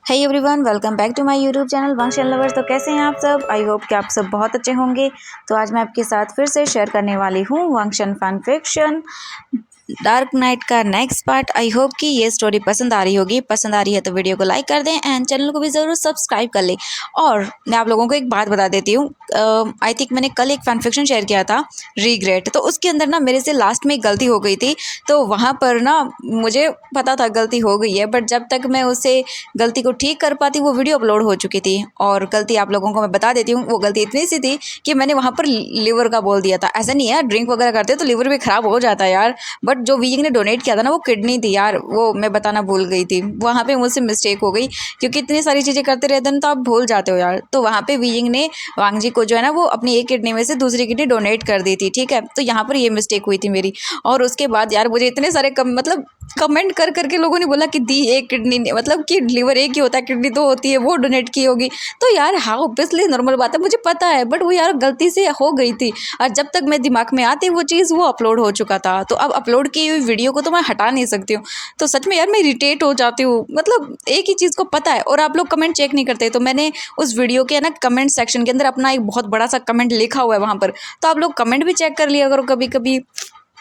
Hey everyone, welcome back to my YouTube channel Vansh lovers. तो कैसे हैं आप सब? आई होप कि आप सब बहुत अच्छे होंगे। तो आज मैं आपके साथ फिर से शेयर करने वाली हूँ वंशन फन फिक्शन डार्क नाइट का नेक्स्ट पार्ट। आई होप कि ये स्टोरी पसंद आ रही होगी। पसंद आ रही है तो वीडियो को लाइक कर दें एंड चैनल को भी ज़रूर सब्सक्राइब कर लें। और मैं आप लोगों को एक बात बता देती हूँ। आई थिंक मैंने कल एक फन फिक्शन शेयर किया था, रिग्रेट। तो उसके अंदर ना मेरे से लास्ट में एक गलती हो गई थी। तो वहाँ पर ना मुझे पता था गलती हो गई है, बट जब तक मैं उसे गलती को ठीक कर पाती वो वीडियो अपलोड हो चुकी थी। और गलती आप लोगों को मैं बता देती हूँ, वो गलती इतनी सी थी कि मैंने वहाँ पर लिवर का बोल दिया था। ऐसा नहीं है, ड्रिंक वगैरह करते तो लिवर भी ख़राब हो जाता है यार। बट जो वीइंग ने डोनेट किया था ना वो किडनी थी यार, वो मैं बताना भूल गई थी। वहाँ पे मुझसे मिस्टेक हो गई, क्योंकि इतनी सारी चीज़ें करते रहते हैं तो आप भूल जाते हो यार। तो वहाँ पे वीइंग ने वांगजी को जो है ना वो अपनी एक किडनी में से दूसरी किडनी डोनेट कर दी थी, ठीक है। तो यहाँ पर ये मिस्टेक हुई थी मेरी। और उसके बाद यार मुझे इतने सारे मतलब कमेंट कर करके लोगों ने बोला कि दी एक किडनी, मतलब कि लिवर एक ही होता है, किडनी दो होती है, वो डोनेट की होगी। तो यार हाँ, ऑब्वियसली नॉर्मल बात है, मुझे पता है, बट वो यार गलती से हो गई थी। और जब तक मैं दिमाग में आती वो चीज़, वो अपलोड हो चुका था। तो अब अपलोड की हुई वीडियो को तो मैं हटा नहीं सकती हूँ। तो सच में यार मैं इरिटेट हो जाती हूँ। मतलब एक ही चीज़ को पता है और आप लोग कमेंट चेक नहीं करते। तो मैंने उस वीडियो के ना कमेंट सेक्शन के अंदर अपना एक बहुत बड़ा सा कमेंट लिखा हुआ है वहाँ पर। तो आप लोग कमेंट भी चेक कर लिया करो कभी कभी।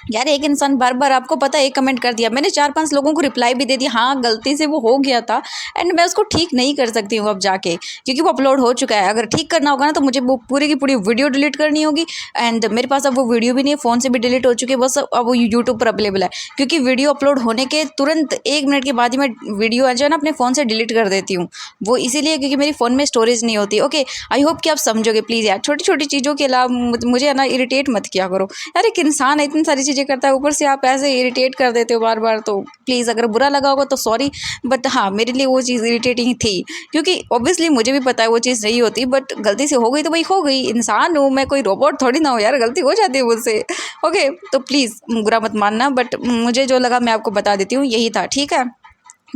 यार एक इंसान बार बार, आपको पता है, एक कमेंट कर दिया, मैंने 4-5 लोगों को रिप्लाई भी दे दिया, हाँ गलती से वो हो गया था एंड मैं उसको ठीक नहीं कर सकती हूँ अब जाके, क्योंकि वो अपलोड हो चुका है। अगर ठीक करना होगा ना तो मुझे वो पूरी की पूरी वीडियो डिलीट करनी होगी। एंड मेरे पास अब वो वीडियो भी नहीं है, फ़ोन से भी डिलीट हो चुकी है, बस अब वो यूट्यूब पर अवेलेबल है। क्योंकि वीडियो अपलोड होने के तुरंत 1 मिनट के बाद ही मैं वीडियो जो है ना अपने फ़ोन से डिलीट कर देती हूँ। वो इसीलिए क्योंकि मेरी फ़ोन में स्टोरेज नहीं होती। ओके, आई होप कि आप समझोगे प्लीज़ यार। छोटी छोटी चीज़ों के अलावा मुझे है ना इरिटेट मत किया करो यार। एक इंसान है, इतनी सारी चीज़ें करता है, ऊपर से आप ऐसे इरिटेट कर देते हो बार बार। तो प्लीज़ अगर बुरा लगा होगा तो सॉरी, बट हाँ मेरे लिए वो चीज़ इरिटेटिंग थी। क्योंकि ऑब्वियसली मुझे भी पता है वो चीज़ नहीं होती, बट गलती से हो गई तो भाई हो गई। इंसान हूँ मैं, कोई रोबोट थोड़ी ना हो यार, गलती हो जाती है मुझसे। ओके, तो प्लीज़ बुरा मत मानना, बट मुझे जो लगा मैं आपको बता देती हूँ, यही था, ठीक है।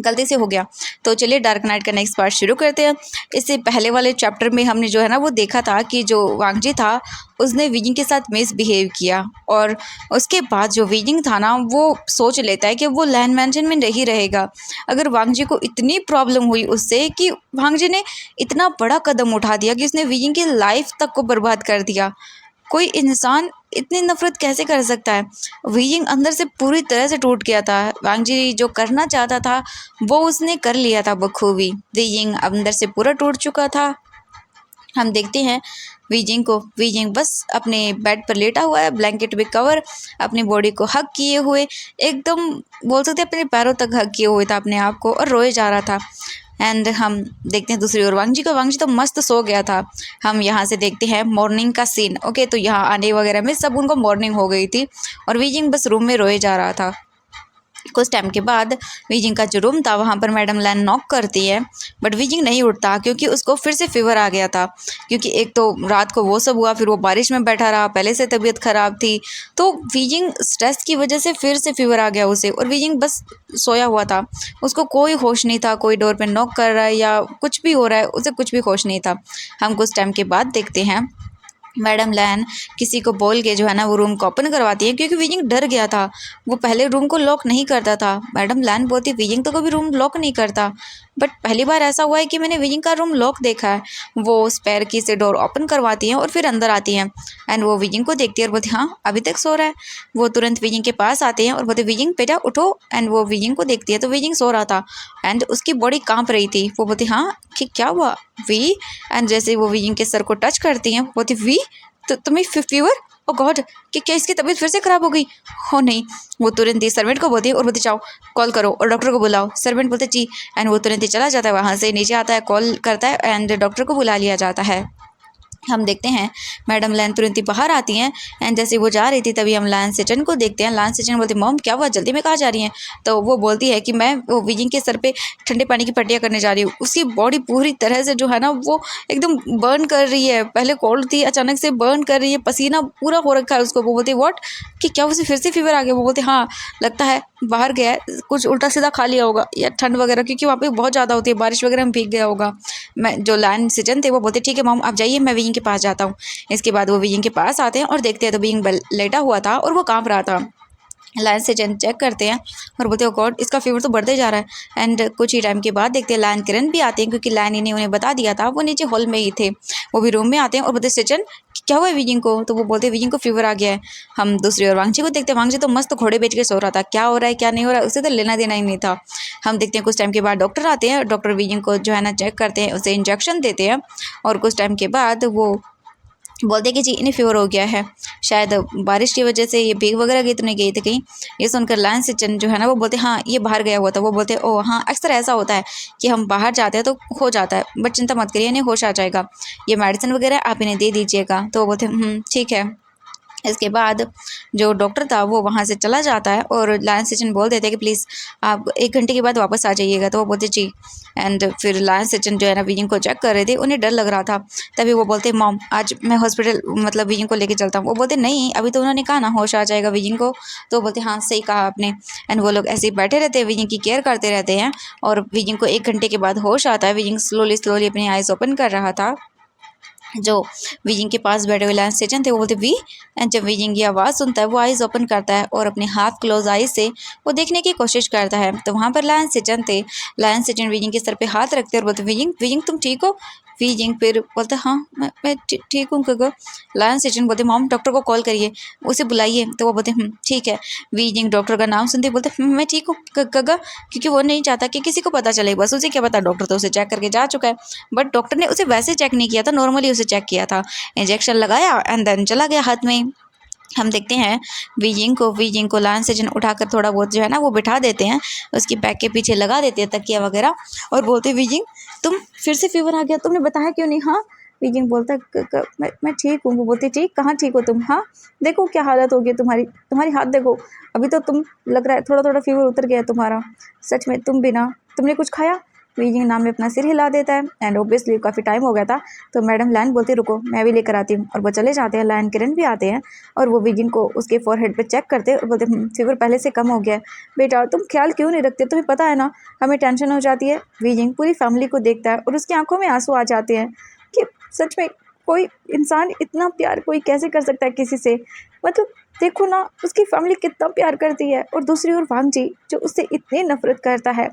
गलती से हो गया। तो चलिए डार्क नाइट का नेक्स्ट पार्ट शुरू करते हैं। इससे पहले वाले चैप्टर में हमने जो है ना वो देखा था कि जो वांगजी था उसने विजिंग के साथ मिसबिहेव किया। और उसके बाद जो विजिंग था ना वो सोच लेता है कि वो लैंड मैंशन में नहीं रहेगा। अगर वांगजी को इतनी प्रॉब्लम हुई उससे कि वांगजी ने इतना बड़ा कदम उठा दिया कि उसने विजिंग की लाइफ तक को बर्बाद कर दिया। कोई इंसान इतनी नफरत कैसे कर सकता है? वीइंग अंदर से पूरी तरह से टूट गया था। वांगजी जो करना चाहता था वो उसने कर लिया था बखूबी। वीइंग अंदर से पूरा टूट चुका था। हम देखते हैं वीजिंग को। वीजिंग बस अपने बेड पर लेटा हुआ है, ब्लैंकेट में कवर, अपनी बॉडी को हग किए हुए, एकदम बोल सकते हैं अपने पैरों तक हग किए हुए था अपने आप को, और रोए जा रहा था। एंड हम देखते हैं दूसरी ओर वांगजी को। वांगजी तो मस्त सो गया था। हम यहाँ से देखते हैं मॉर्निंग का सीन। ओके, तो यहाँ आने वगैरह में सब उनको मॉर्निंग हो गई थी और वीजिंग बस रूम में रोए जा रहा था। कुछ टाइम के बाद वीजिंग का जो रूम था वहाँ पर मैडम लैन नॉक करती है, बट वीजिंग नहीं उठता क्योंकि उसको फिर से फीवर आ गया था। क्योंकि एक तो रात को वो सब हुआ, फिर वो बारिश में बैठा रहा, पहले से तबीयत ख़राब थी। तो वीजिंग स्ट्रेस की वजह से फिर से फीवर आ गया उसे, और वीजिंग बस सोया हुआ था। उसको कोई होश नहीं था, कोई डोर पे नॉक कर रहा है या कुछ भी हो रहा है, उसे कुछ भी होश नहीं था। हम कुछ टाइम के बाद देखते हैं मैडम लैन किसी को बोल के जो है ना वो रूम को ओपन करवाती है, क्योंकि वीजिंग डर गया था। वो पहले रूम को लॉक नहीं करता था। मैडम लैन बोलती वीजिंग तो कभी रूम लॉक नहीं करता, बट पहली बार ऐसा हुआ है कि मैंने वीजिंग का रूम लॉक देखा है। वो स्पेयर की से डोर ओपन करवाती हैं और फिर अंदर आती हैं। एंड वो वीजिंग को देखती है और बोलती हाँ अभी तक सो रहा है। वो तुरंत वीजिंग के पास आते हैं और बोलते वीजिंग बेटा उठो। एंड वो वीजिंग को देखती है तो वीजिंग सो रहा था एंड उसकी बॉडी कांप रही थी। वो बोलती हाँ कि क्या हुआ वी? एंड जैसे वो वीजिंग के सर को टच करती हैं, बोलती वी तो तुम्हें फीवर? ओ गॉड, कि क्या इसकी तबीयत फिर से ख़राब हो गई? हो नहीं। वो तुरंत ही सर्वेंट को बोलती है और बोलती जाओ कॉल करो और डॉक्टर को बुलाओ। सर्वेंट बोलते जी। एंड वो तुरंत ही चला जाता है, वहाँ से नीचे आता है, कॉल करता है एंड डॉक्टर को बुला लिया जाता है। हम देखते हैं मैडम लैन तुरंत ही बाहर आती हैं एंड जैसे वो जा रही थी तभी हम लान सेचन को देखते हैं। लान सेचन बोलती मॉम क्या हुआ, जल्दी में कहाँ जा रही हैं? तो वो बोलती है कि मैं वो वीजिंग के सर पे ठंडे पानी की पट्टियाँ करने जा रही हूँ। उसकी बॉडी पूरी तरह से जो है ना वो एकदम बर्न कर रही है। पहले कोल्ड थी, अचानक से बर्न कर रही है, पसीना पूरा हो रखा है उसको। वो बोलती व्हाट, कि क्या उसे फिर से फीवर आ गया? वो बोलती हाँ लगता है बाहर गया है, कुछ उल्टा सीधा खा लिया होगा या ठंड वगैरह, क्योंकि वहाँ पे बहुत ज़्यादा होती है, बारिश वगैरह में भीग गया होगा। मैं जो लाइन सिजन थे वो बोलते ठीक है मॉम आप जाइए, मैं वीइंग के पास जाता हूँ। इसके बाद वो वीइंग के पास आते हैं और देखते हैं तो वीइंग लेटा हुआ था और वो काँप रहा था। लायन से चेक करते हैं और बोलते हैं गॉड इसका फीवर तो बढ़ते जा रहा है। एंड कुछ ही टाइम के बाद देखते हैं लायन किरण भी आते हैं, क्योंकि लायन इन्हें उन्हें बता दिया था, वो नीचे हॉल में ही थे। वो भी रूम में आते हैं और बोलते हैं सचिन क्या हुआ है विजिंग को? तो वो बोलते हैं विजिंग को फीवर आ गया है। हम दूसरी ओर वांगची को देखते हैं, वांगची तो मस्त घोड़े बेच के सो रहा था, क्या हो रहा है क्या नहीं हो रहा है उसे तो लेना देना ही नहीं था। हम देखते हैं कुछ टाइम के बाद डॉक्टर आते हैं, डॉक्टर विजिंग को जो है ना चेक करते हैं, उसे इंजेक्शन देते हैं और कुछ टाइम के बाद वो बोलते हैं कि जी इन्हें फीवर हो गया है, शायद बारिश की वजह से ये भीग वगैरह गई तो नहीं गई थी कहीं। ये सुनकर लायन सिचन जो है ना वो बोलते हैं हाँ ये बाहर गया हुआ था। वो बोलते हैं ओह हाँ अक्सर ऐसा होता है कि हम बाहर जाते हैं तो हो जाता है, बट चिंता मत करिए इन्हें होश आ जाएगा, ये मेडिसिन वगैरह आप इन्हें दे दीजिएगा। तो वो बोलते हैं ठीक है। इसके बाद जो डॉक्टर था वो वहाँ से चला जाता है और लायन सचिन बोल देते हैं कि प्लीज़ आप 1 घंटे के बाद वापस आ जाइएगा। तो वो बोलते जी। एंड फिर लायन सचिन जो है ना विजिंग को चेक कर रहे थे, उन्हें डर लग रहा था। तभी वो बोलते मॉम आज मैं हॉस्पिटल मतलब विजिंग को लेके चलता हूँ। वो बोलते नहीं अभी तो उन्होंने कहा ना होश आ जाएगा विजिंग को। तो वो बोलते हाँ सही कहा आपने। एंड वो लोग ऐसे ही बैठे रहते हैं, विजिंग की केयर करते रहते हैं और विजिंग को 1 घंटे के बाद होश आता है। विजिंग स्लोली स्लोली अपनी आइज़ ओपन कर रहा था। जो विजिंग के पास बैठे हुए लायन सेचन थे वो बोलते वी। एंड जब विजिंग की आवाज़ सुनता है वो आइज़ ओपन करता है और अपने हाफ क्लोज आइज से वो देखने की कोशिश करता है। तो वहाँ पर लायन सेचन थे। लायन सेचन विजिंग के सर पे हाथ रखते और बोलते विजिंग विजिंग तुम ठीक हो? विजिंग फिर बोलते हाँ मैं ठीक हूँ गगा। लायन सेचन बोलते मॉम डॉक्टर को कॉल करिए, उसे बुलाइए। तो वो बोलते ठीक है। विजिंग डॉक्टर का नाम सुनते बोलते मैं ठीक हूँ गगा, क्योंकि वो नहीं चाहता कि किसी को पता चले, बस उसे क्या पता डॉक्टर तो उसे चेक करके जा चुका है। बट डॉक्टर ने उसे वैसे चेक नहीं किया था, नॉर्मली उसे चेक किया था, इंजेक्शन लगाया एंड देन चला गया हाथ में। हम देखते हैं विजिंग को लायन सेचन उठाकर थोड़ा बहुत जो है ना वो बिठा देते हैं, उसकी बैक के पीछे लगा देते हैं तकिया वगैरह और बोलते विजिंग तुम फिर से फीवर आ गया, तुमने बताया क्यों नहीं? हाँ विजिंग बोलता मैं ठीक हूँ। वो बोलती ठीक कहाँ ठीक हो तुम? हाँ देखो क्या हालत हो गई तुम्हारी, तुम्हारी हाथ देखो, अभी तो तुम लग रहा है थोड़ा थोड़ा फीवर उतर गया तुम्हारा, सच में तुम भी ना, तुमने कुछ खाया? विजिंग नाम में अपना सिर हिला देता है एंड ऑब्वियसली काफ़ी टाइम हो गया था। तो मैडम लायन बोलती रुको मैं भी लेकर आती हूँ और वो चले जाते हैं। लायन किरण भी आते हैं और वो विजिंग को उसके फोरहेड पे चेक करते हैं और बोलते फीवर पहले से कम हो गया है। बेटा तुम ख्याल क्यों नहीं रखते, तुम्हें पता है ना हमें टेंशन हो जाती है। विजिंग पूरी फैमिली को देखता है और उसकी आंखों में आंसू आ जाते हैं कि सच में कोई इंसान इतना प्यार कोई कैसे कर सकता है किसी से, मतलब देखो ना उसकी फैमिली कितना प्यार करती है। और दूसरी ओर वांगजी जो उससे इतनी नफरत करता है।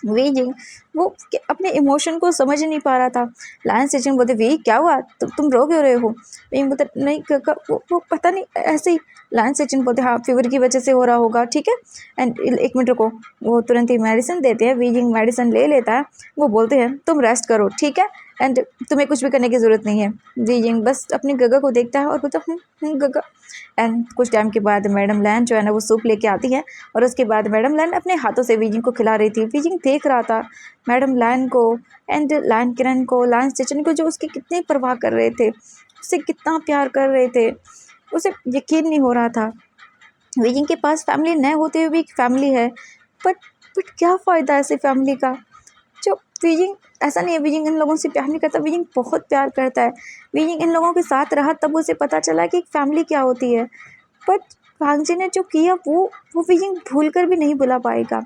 विजिंग वो अपने इमोशन को समझ नहीं पा रहा था। लायन सेचन बोलते वी क्या हुआ, तुम रो क्यों रहे हो? विजिंग बोलते नहीं काका वो पता नहीं ऐसे ही। लायन सेचन बोलते हाँ फीवर की वजह से हो रहा होगा, ठीक है। एंड 1 मिनट रुको, वो तुरंत ही मेडिसिन देते हैं। विजिंग मेडिसिन ले लेता है। वो बोलते हैं तुम रेस्ट करो ठीक है, एंड तुम्हें कुछ भी करने की ज़रूरत नहीं है। विजिंग बस अपनी गगा को देखता है और बोलता गगा। एंड कुछ टाइम के बाद मैडम लैन जो है ना वो सूप लेके आती है और उसके बाद मैडम लैन अपने हाथों से विजिंग को खिला रही थी। विजिंग देख रहा था मैडम लैन को एंड लायन किरण को, लायन सेचन को, जो उसकी कितनी परवाह कर रहे थे, उससे कितना प्यार कर रहे थे। उसे यकीन नहीं हो रहा था विजिंग के पास फैमिली न होते हुए भी एक फैमिली है। बट बट क्या फ़ायदा ऐसे फैमिली का? जो विजिंग ऐसा नहीं है विजिंग इन लोगों से प्यार नहीं करता, विजिंग बहुत प्यार करता है। विजिंग इन लोगों के साथ रहा तब उसे पता चला कि एक फैमिली क्या होती है। बट वांगजी ने जो किया वो विजिंग भूल कर भी नहीं भुला पाएगा।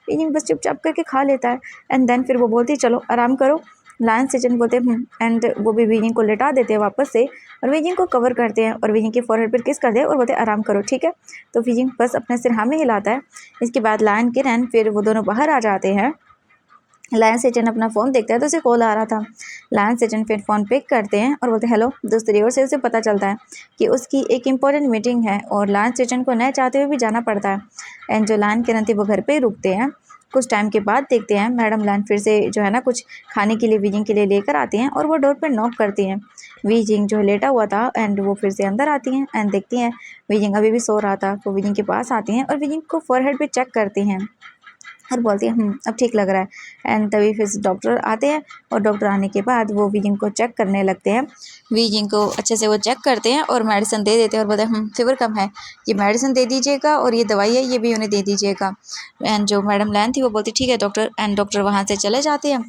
विजिंग बस चुपचाप करके खा लेता है एंड देन फिर वो बोलती है चलो आराम करो। लायन सेचन बोलते एंड वो भी विजिंग को लेटा देते हैं वापस से और विजिंग को कवर करते हैं और विजिंग के फोरहेड पर किस करते हैं और बोलते हैं आराम करो ठीक है। तो विजिंग बस अपने सिर हाँ में हिलाता है। इसके बाद लायन किरण फिर वो दोनों बाहर आ जाते हैं। लायन सेचन अपना फ़ोन देखता है तो उसे कॉल आ रहा था। लायन सेचन फिर फ़ोन पिक करते हैं और बोलते हैं हेलो। दूसरी ओर से उसे पता चलता है कि उसकी एक इम्पॉर्टेंट मीटिंग है और लायन सेचन को न चाहते हुए भी जाना पड़ता है। एंड जो लायन किरण थी वो घर पे ही रुकते हैं। कुछ टाइम के बाद देखते हैं मैडम लायन फिर से जो है ना कुछ खाने के लिए विजिंग के लिए लेकर आती हैं और वो डोर पर नॉक करती हैं। विजिंग जो लेटा हुआ था एंड वो फिर से अंदर आती हैं एंड देखती हैं विजिंग अभी भी सो रहा था। वो विजिंग के पास आती हैं और विजिंग को फोरहेड पे चेक करती हैं और बोलती है अब ठीक लग रहा है। एंड तभी फिर डॉक्टर आते हैं और डॉक्टर आने के बाद वो विजिंग को चेक करने लगते हैं। विजिंग को अच्छे से वो चेक करते हैं और मेडिसिन दे देते हैं और बोलते हैं फीवर कम है, ये मेडिसिन दे दीजिएगा और ये दवाई है ये भी उन्हें दे दीजिएगा। एंड जो मैडम लैन थी वो बोलती ठीक है डॉक्टर। एंड डॉक्टर वहाँ से चले जाते हैं।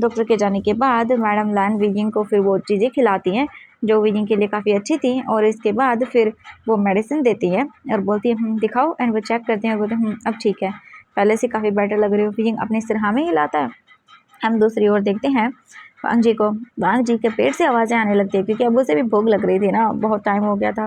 डॉक्टर के जाने के बाद मैडम लैन विजिंग को फिर वो चीज़ें खिलाती हैं जो विजिंग के लिए काफ़ी अच्छी थी और इसके बाद फिर वो मेडिसिन देती है और बोलती है दिखाओ। एंड वो चेक करते हैं और बोलते हैं अब ठीक है, पहले से काफ़ी बेटर लग रही हो। विजिंग अपने सिर हाँ में हिलाता है। हम दूसरी ओर देखते हैं वांग जी के पेट से आवाज़ें आने लगती है क्योंकि अब उसे भी भूख लग रही थी ना, बहुत टाइम हो गया था।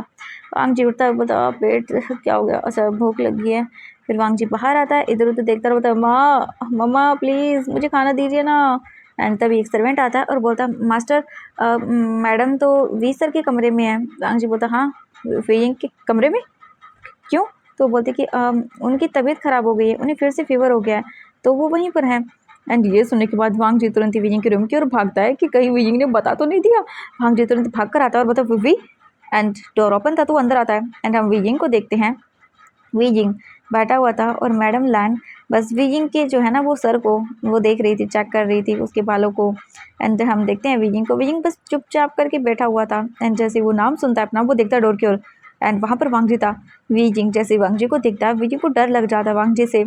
वांग जी उठता है, बोलता पेट क्या हो गया, अच्छा भूख लगी है। फिर वांग जी बाहर आता है, इधर उधर देखता रहता है, माँ मम्मा प्लीज़ मुझे खाना दीजिए ना। एंड तभी एक सर्वेंट आता है और बोलता है मास्टर मैडम तो वी सर के कमरे में है। वांग जी बोलता हाँ वी के कमरे में क्यों? तो बोलते कि उनकी तबीयत ख़राब हो गई है, उन्हें फिर से फ़ीवर हो गया है, तो वो वहीं पर है। एंड ये सुनने के बाद वांग जी तुरंत ही वीजिंग के रूम की ओर भागता है कि कहीं वीजिंग ने बता तो नहीं दिया। वांग जी तुरंत भाग कर आता है और बोलता है वी, एंड डोर ओपन था तो वो अंदर आता है। एंड हम वीजिंग को देखते हैं। वीजिंग बैठा हुआ था और मैडम लैन बस वीजिंग के जो है ना वो सर को वो देख रही थी, चेक कर रही थी उसके बालों को। एंड हम देखते हैं वीजिंग को, वीजिंग बस चुपचाप करके बैठा हुआ था। एंड जैसे वो नाम सुनता है अपना, वो देखता है डोर की ओर, एंड वहाँ पर वांग जी था। वीजिंग जैसे वांग जी को दिखता है, वीजिंग को डर लग जाता है वांग जी से।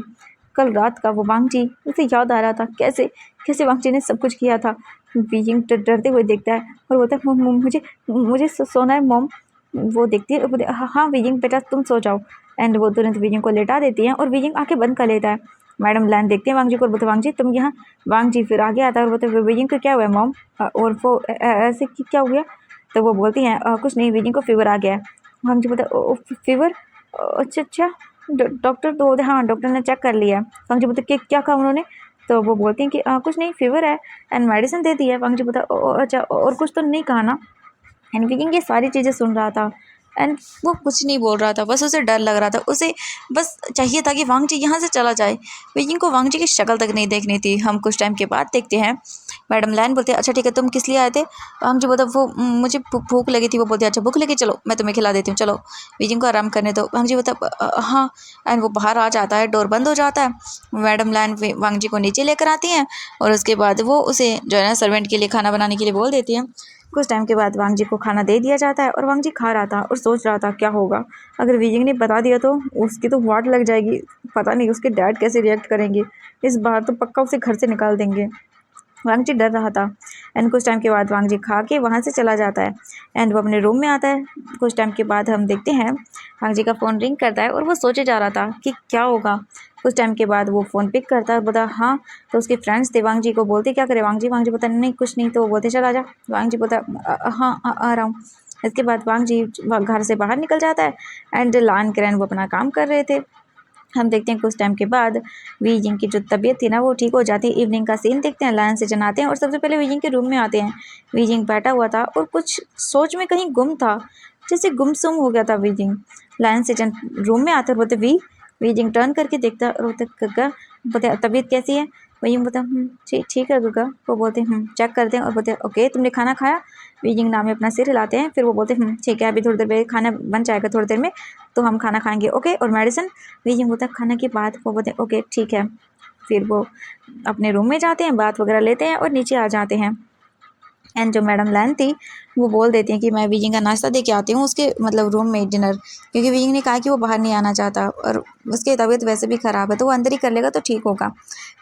कल रात का वो वांग जी उसे याद आ रहा था, कैसे कैसे वांग जी ने सब कुछ किया था। वीजिंग डरते हुए देखता है और बोलता है मुझे मुझे सोना है मॉम। वो देखती है और बोलती है हाँ वीजिंग बेटा तुम सो जाओ। एंड वो तुरंत वीजिंग को लेटा देती हैं और वीजिंग आंखें बंद कर लेता है। मैडम लैन देखते हैं वांग जी को और बोलते वांग जी तुम यहाँ। वांग जी फिर आगे आता है और बोलते वीजिंग को क्या हुआ है मॉम, और वो ऐसे क्या हो गया। तो वो बोलती हैं कुछ नहीं वीजिंग को फीवर आ गया है। वांग जी बोलते फीवर, अच्छा अच्छा डॉक्टर तो हाँ डॉक्टर ने चेक कर लिया है। वांग जी बोलते क्या कहा उन्होंने। तो वो बोलती हैं कि कुछ नहीं फीवर है एंड मेडिसिन दे दी है। वांग जी बोलता अच्छा और कुछ तो नहीं कहा ना। एंड विकिंग ये सारी चीज़ें सुन रहा था एंड वो कुछ नहीं बोल रहा था, बस उसे डर लग रहा था। उसे बस चाहिए था कि वांग जी यहाँ से चला जाए। विकिंग को वांग जी की शक्ल तक नहीं देखनी थी। हम कुछ टाइम के बाद देखते हैं मैडम लैन बोलते हैं अच्छा ठीक है तुम किस लिए आए थे। वांग जी बोलता वो मुझे भूख लगी थी। वो बोलते अच्छा भूख लगी, चलो मैं तुम्हें खिला देती हूँ, चलो विकिंग को आराम करने दो। वांग जी बोलता हाँ। एंड वो बाहर आ जाता है, डोर बंद हो जाता है। मैडम लैन वांग जी को नीचे लेकर आती हैं और उसके बाद वो उसे जो है ना सर्वेंट के लिए खाना बनाने के लिए बोल देती हैं। कुछ टाइम के बाद वांग जी को खाना दे दिया जाता है और वांग जी खा रहा था और सोच रहा था क्या होगा अगर वीजिंग ने बता दिया तो उसकी तो वाट लग जाएगी। पता नहीं उसके डैड कैसे रिएक्ट करेंगे, इस बार तो पक्का उसे घर से निकाल देंगे। वांग जी डर रहा था। एंड कुछ टाइम के बाद वांग जी खा के वहाँ से चला जाता है एंड वो अपने रूम में आता है। कुछ टाइम के बाद हम देखते हैं वांग जी का फ़ोन रिंग करता है और वो सोचे जा रहा था कि क्या होगा। कुछ टाइम के बाद वो फ़ोन पिक करता है, बोला हाँ। तो उसके फ्रेंड्स थे, वांग जी को बोलते क्या करे वांग जी बोलता नहीं कुछ नहीं। तो वो बोलते चल आजा। वांग जी बोलता हाँ आ रहा हूँ। इसके बाद वांग जी घर से बाहर निकल जाता है एंड लान करन वो अपना काम कर रहे थे। हम देखते हैं कुछ टाइम के बाद वीजिंग की जो तबीयत थी ना वो ठीक हो जाती है। इवनिंग का सीन देखते हैं, लायन से जन आते हैं और सबसे पहले वीजिंग के रूम में आते हैं। वीजिंग बैठा हुआ था और कुछ सोच में कहीं गुम था, जैसे गुमसुम हो गया था वीजिंग। लायन से जन रूम में आते और बोलते वीजिंग टर्न करके देखता और बोलते गग्गा बोलते तबीयत कैसी है। वही बोलता ठीक ठीक है गग्गा। वो बोलते चेक करते हैं और बोलते ओके तुमने खाना खाया। वीजिंग नाम में अपना सिर हिलाते हैं, फिर वो बोलते ठीक है अभी थोड़ी देर में खाना बन जाएगा, थोड़ी देर में तो हम खाना खाएंगे ओके। और मेडिसिन वीजिंग बोलता है खाने के बाद। वो बोलते हैं ओके ठीक है। फिर वो अपने रूम में जाते हैं, बात वगैरह लेते हैं और नीचे आ जाते हैं। एंड जो मैडम लैन थी वो बोल देती हैं कि मैं वीजिंग का नाश्ता दे के आती हूँ उसके मतलब रूम में डिनर, क्योंकि वीजिंग ने कहा कि वो बाहर नहीं आना चाहता और उसकी तबीयत वैसे भी ख़राब है तो वो अंदर ही कर लेगा तो ठीक होगा,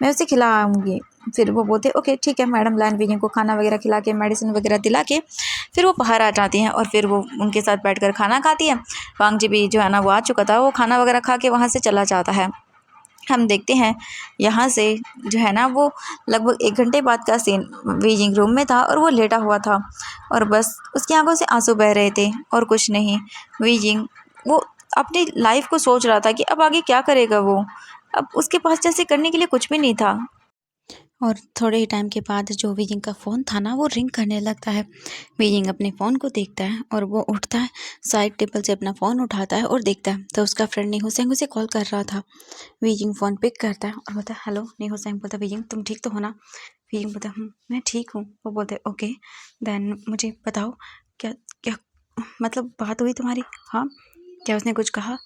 मैं उसे खिलाऊंगी। फिर वो बोलते ओके ठीक है। मैडम लैन वीजिंग को खाना वगैरह खिला के मेडिसिन वगैरह दिला के फिर वो बाहर आ जाती हैं और फिर वो उनके साथ बैठ खाना खाती है। वांग जी भी जो है ना वो आ चुका था, वो खाना वगैरह खा के वहाँ से चला जाता है। हम देखते हैं यहाँ से जो है ना वो लगभग 1 घंटे बाद का सीन। वीजिंग रूम में था और वो लेटा हुआ था और बस उसकी आंखों से आंसू बह रहे थे और कुछ नहीं। वीजिंग वो अपनी लाइफ को सोच रहा था कि अब आगे क्या करेगा वो, अब उसके पास जैसे करने के लिए कुछ भी नहीं था। और थोड़े ही टाइम के बाद जो वीजिंग का फ़ोन था ना वो रिंग करने लगता है। वीजिंग अपने फ़ोन को देखता है और वो उठता है, साइड टेबल से अपना फ़ोन उठाता है और देखता है तो उसका फ्रेंड नेहू सेंग उसे कॉल कर रहा था। वीजिंग फ़ोन पिक करता है और बोलता है हेलो। नेहू सेंग बोलता वीजिंग तुम ठीक तो हो ना। वीजिंग बोलता मैं ठीक हूँ। वो बोलते ओके देन मुझे बताओ क्या क्या मतलब बात हुई तुम्हारी, हाँ क्या उसने कुछ कहा।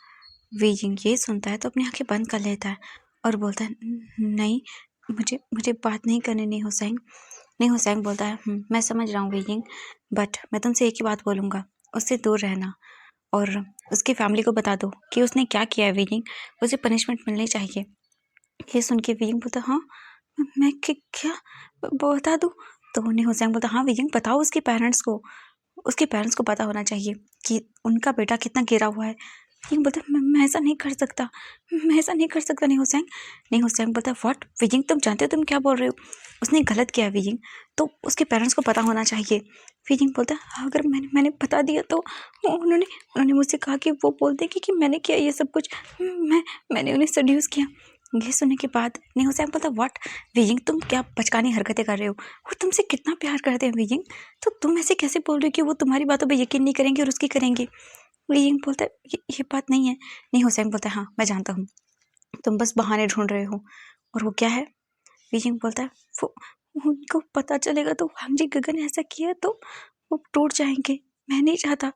वीजिंग ये सुनता है तो अपनी आंखें बंद कर लेता है और बोलता है नहीं मुझे मुझे बात नहीं करनी नेहू सेंग। नेहू सेंग बोलता है मैं समझ रहा हूँ वीजिंग, बट मैं तुमसे एक ही बात बोलूँगा, उससे दूर रहना और उसकी फैमिली को बता दो कि उसने क्या किया है वीजिंग, उसे पनिशमेंट मिलनी चाहिए। ये सुन के वीजिंग बोलता हाँ मैं क्या बता दूँ। तो नेहू सेंग बोलता हाँ वीजिंग बताओ उसके पेरेंट्स को पता होना चाहिए कि उनका बेटा कितना गिरा हुआ है। विजिंग बोलता मैं ऐसा नहीं कर सकता, मैं ऐसा नहीं कर सकता नेहू सेंग। नेहू सेंग बोलता व्हाट विजिंग तुम जानते हो तुम क्या बोल रहे हो। उसने गलत किया वीजिंग, तो उसके पेरेंट्स को पता होना चाहिए। वीजिंग बोलता है अगर मैंने बता दिया तो उन्होंने मुझसे कहा कि वो बोलते कि मैंने किया ये सब कुछ, मैंने उन्हें सेड्यूस किया। ये सुनने के बाद नेहुसैन बोलता व्हाट वीजिंग, तुम क्या बचकानी हरकतें कर रहे हो, वो तुमसे कितना प्यार करते हैं वीजिंग, तो तुम ऐसे कैसे बोल रहे हो कि वो तुम्हारी बातों पर यकीन नहीं करेंगे और उसकी करेंगे। वीजिंग बोलता है ये बात नहीं है। नेहुसैन बोलता है हाँ मैं जानता हूँ, तुम बस बहाने ढूंढ रहे हो। और वो क्या है? वीजिंग बोलता है वो उनको पता चलेगा तो वांग जी गगन ने ऐसा किया तो वो टूट जाएंगे। मैं नहीं चाहता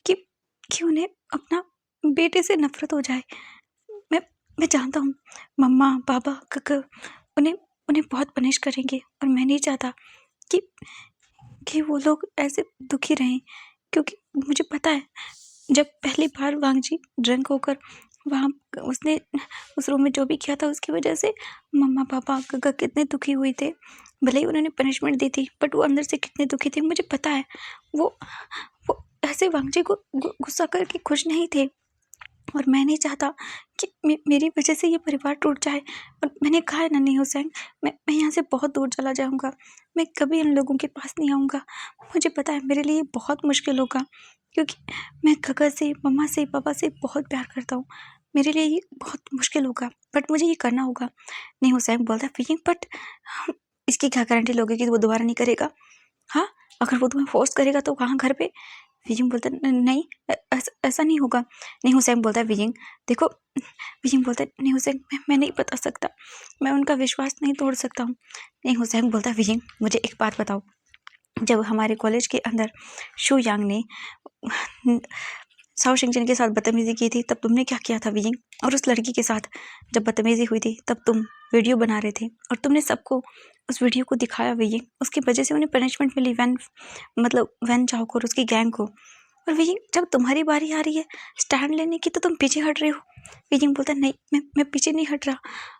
कि उन्हें अपना बेटे से नफरत हो जाए। मैं जानता हूँ मम्मा पापा काका उन्हें उन्हें बहुत पनिश करेंगे और मैं नहीं चाहता कि वो लोग ऐसे दुखी रहें, क्योंकि मुझे पता है जब पहली बार वांग जी ड्रंक होकर वहाँ उसने उस रूम में जो भी किया था उसकी वजह से मम्मा पापा काका कितने दुखी हुए थे। भले ही उन्होंने पनिशमेंट दी थी बट वो अंदर से कितने दुखी थे मुझे पता है। वो ऐसे वांग जी को गुस्सा करके खुश नहीं थे और मैं नहीं चाहता कि मेरी वजह से ये परिवार टूट जाए। और मैंने कहा है ना नेहुसैन, मैं यहाँ से बहुत दूर चला जाऊँगा, मैं कभी इन लोगों के पास नहीं आऊँगा। मुझे पता है मेरे लिए ये बहुत मुश्किल होगा, क्योंकि मैं काका से मम्मा से पापा से बहुत प्यार करता हूँ। मेरे लिए ये बहुत मुश्किल होगा बट मुझे ये करना होगा। नेहुसैन बोलता है वीजिंग बट इसकी क्या गारंटी लोगे कि वो दोबारा नहीं करेगा? हाँ, अगर वो तुम्हें फोर्स करेगा तो वहाँ घर पे? वीजिंग बोलता है नहीं ऐसा नहीं होगा। नेहुसैन बोलता है वीजिंग देखो, वीजिंग बोलता है नेहुसैन मैं नहीं बता सकता, मैं उनका विश्वास नहीं तोड़ सकता हूँ। नेहुसैन बोलता है वीजिंग मुझे एक बात बताओ, जब हमारे कॉलेज के अंदर शू यांग ने साओ शिंगचन के साथ बदतमीजी की थी तब तुमने क्या किया था वीजिंग? और उस लड़की के साथ जब बदतमीजी हुई थी तब तुम वीडियो बना रहे थे और तुमने सबको उस वीडियो को दिखाया वीजिंग, उसकी वजह से उन्हें पनिशमेंट मिली वैन चाओ को और उसकी गैंग को। और वीजिंग जब तुम्हारी बारी आ रही है स्टैंड लेने की तो तुम पीछे हट रहे हो। वीजिंग बोलता है नहीं मैं पीछे नहीं हट रहा,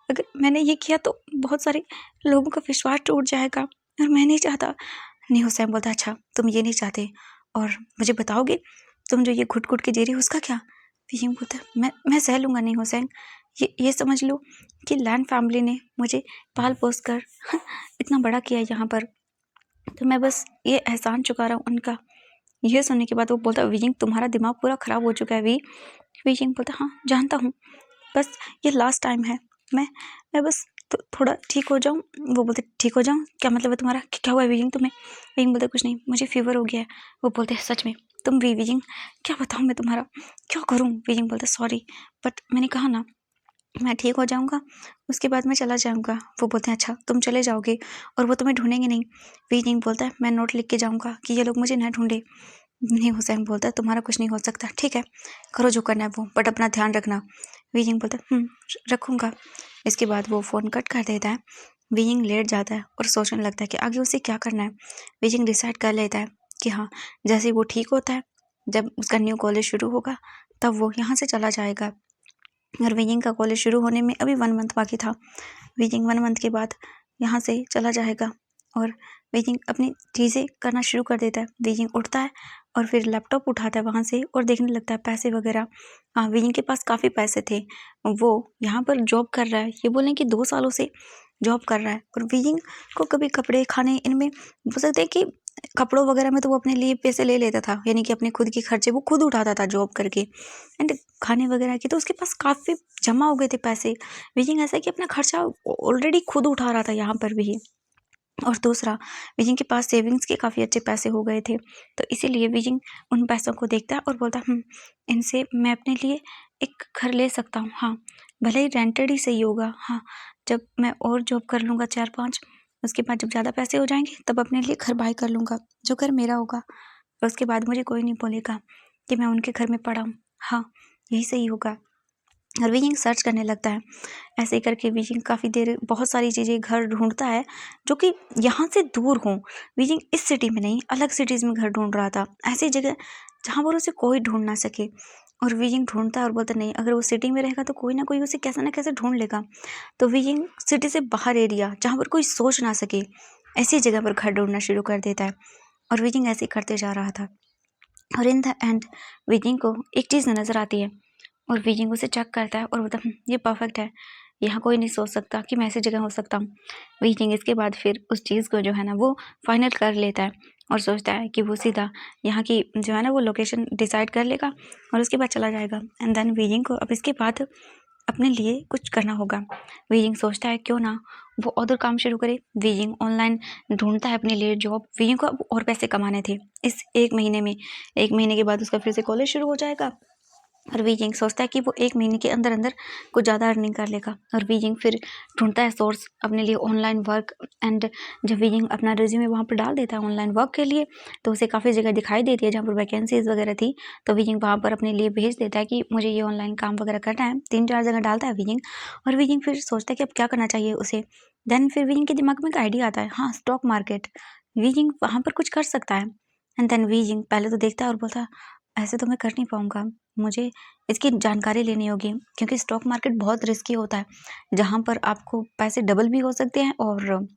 अगर मैंने ये किया तो बहुत सारे लोगों का विश्वास टूट जाएगा और मैं नहीं चाहता। नेहुसैन बोलता अच्छा तुम ये नहीं चाहते और मुझे बताओगे तुम जो ये घुट घुट के जी रही हो उसका क्या? वीजिंग बोलता है मैं सह लूँगा नेहुसैन, ये समझ लो कि लैंड फैमिली ने मुझे पाल पोस कर इतना बड़ा किया यहाँ पर, तो मैं बस ये एहसान चुका रहा हूँ उनका। यह सुनने के बाद वो बोलता है वीजिंग तुम्हारा दिमाग पूरा ख़राब हो चुका है वीजिंग बोलता हाँ जानता हूँ, बस ये लास्ट टाइम है, मैं बस थोड़ा ठीक हो जाऊँ। वो बोलते ठीक हो जाऊँ क्या मतलब है तुम्हारा, क्या हुआ है वीजिंग तुम्हें? वीजिंग बोलते कुछ नहीं मुझे फीवर हो गया है। वो बोलते हैं सच में? तुम वीजिंग क्या बताऊँ मैं तुम्हारा, क्या करूँ? वीजिंग बोलते सॉरी बट मैंने कहा ना मैं ठीक हो जाऊँगा उसके बाद मैं चला जाऊँगा। वो बोलते हैं अच्छा तुम चले जाओगे और वो तुम्हें ढूंढेंगे नहीं? वीजिंग बोलता है मैं नोट लिख के जाऊँगा कि ये लोग मुझे ना ढूंढे। नेहुसैन बोलता है तुम्हारा कुछ नहीं हो सकता, ठीक है करो जो करना है वो बट अपना ध्यान रखना। वीजिंग बोलता है रखूँगा। इसके बाद वो फ़ोन कट कर देता है। वीजिंग लेट जाता है और सोचने लगता है कि आगे उसे क्या करना है। वीजिंग डिसाइड कर लेता है कि हाँ जैसे ही वो ठीक होता है जब उसका न्यू कॉलेज शुरू होगा तब वो यहाँ से चला जाएगा। और वीजिंग का कॉलेज शुरू होने में अभी 1 मंथ बाकी था। वीजिंग 1 मंथ के बाद यहाँ से चला जाएगा और वीजिंग अपनी चीज़ें करना शुरू कर देता है। वीजिंग उठता है और फिर लैपटॉप उठाता है वहाँ से और देखने लगता है पैसे वगैरह। हाँ वीजिंग के पास काफ़ी पैसे थे, वो यहाँ पर जॉब कर रहा है, ये बोलें कि 2 सालों से जॉब कर रहा है। और वीजिंग को कभी कपड़े खाने इनमें बोल सकते हैं कि कपड़ों वगैरह में तो वो अपने लिए पैसे ले लेता था, यानी कि अपने खुद के खर्चे वो खुद उठाता था जॉब करके। एंड खाने वगैरह की तो उसके पास काफ़ी जमा हो गए थे पैसे। वीजिंग ऐसा कि अपना खर्चा ऑलरेडी खुद उठा रहा था यहाँ पर भी। और दूसरा वीजिंग के पास सेविंग्स के काफ़ी अच्छे पैसे हो गए थे, तो इसीलिए वीजिंग उन पैसों को देखता है और बोलता इनसे मैं अपने लिए एक घर ले सकता हूँ। हाँ भले ही रेंटेड ही सही होगा, हाँ जब मैं और जॉब कर लूँगा 4-5 उसके बाद जब ज़्यादा पैसे हो जाएंगे तब अपने लिए घर बाय कर लूँगा जो घर मेरा होगा और उसके बाद मुझे कोई नहीं बोलेगा कि मैं उनके घर में पड़ा हूँ। हाँ यही सही होगा। और वीजिंग सर्च करने लगता है। ऐसे ही करके वीजिंग काफ़ी देर बहुत सारी चीज़ें घर ढूंढता है जो कि यहाँ से दूर हों। वीजिंग इस सिटी में नहीं अलग सिटीज़ में घर ढूंढ रहा था, ऐसी जगह जहाँ पर उसे कोई ढूंढ ना सके। और वीजिंग ढूंढता है और बोलता नहीं अगर वो सिटी में रहेगा तो कोई ना कोई उसे कैसे ना कैसे ढूंढ लेगा। तो वीजिंग सिटी से बाहर एरिया जहाँ पर कोई सोच ना सके ऐसी जगह पर घर ढूंढना शुरू कर देता है। और वीजिंग ऐसे ही करते जा रहा था और इन द एंड वीजिंग को एक चीज़ नज़र आती है और वीजिंग उसे चेक करता है और बोलता ये परफेक्ट है, यहाँ कोई नहीं सोच सकता कि मैं ऐसी जगह हो सकता हूँ। वीजिंग इसके बाद फिर उस चीज़ को जो है ना वो फाइनल कर लेता है और सोचता है कि वो सीधा यहाँ की जो है ना वो लोकेशन डिसाइड कर लेगा और उसके बाद चला जाएगा। एंड देन वीजिंग को अब इसके बाद अपने लिए कुछ करना होगा। वीजिंग सोचता है क्यों ना वो और काम शुरू करे। वीजिंग ऑनलाइन ढूंढता है अपने लिए जॉब। वीजिंग को अब और पैसे कमाने थे इस 1 महीने में। 1 महीने के बाद उसका फिर से कॉलेज शुरू हो जाएगा और वीजिंग सोचता है कि वो 1 महीने के अंदर अंदर कुछ ज़्यादा अर्निंग कर लेगा। और वीजिंग फिर ढूंढता है सोर्स अपने लिए ऑनलाइन वर्क। एंड जब वीजिंग अपना रिज्यूमे वहाँ पर डाल देता है ऑनलाइन वर्क के लिए तो उसे काफ़ी जगह दिखाई देती है जहाँ पर वैकेंसीज वगैरह थी। तो वीजिंग वहाँ पर अपने लिए भेज देता है कि मुझे ये ऑनलाइन काम वगैरह करना है। 3-4 जगह डालता है वीजिंग और वीजिंग फिर सोचता है कि अब क्या करना चाहिए उसे। देन फिर वीजिंग के दिमाग में एक आइडिया आता है, हाँ स्टॉक मार्केट। वीजिंग वहाँ पर कुछ कर सकता है। एंड देन वीजिंग पहले तो देखता है और बोलता है ऐसे तो मैं कर नहीं पाऊँगा, मुझे इसकी जानकारी लेनी होगी क्योंकि स्टॉक मार्केट बहुत रिस्की होता है जहाँ पर आपको पैसे डबल भी हो सकते हैं और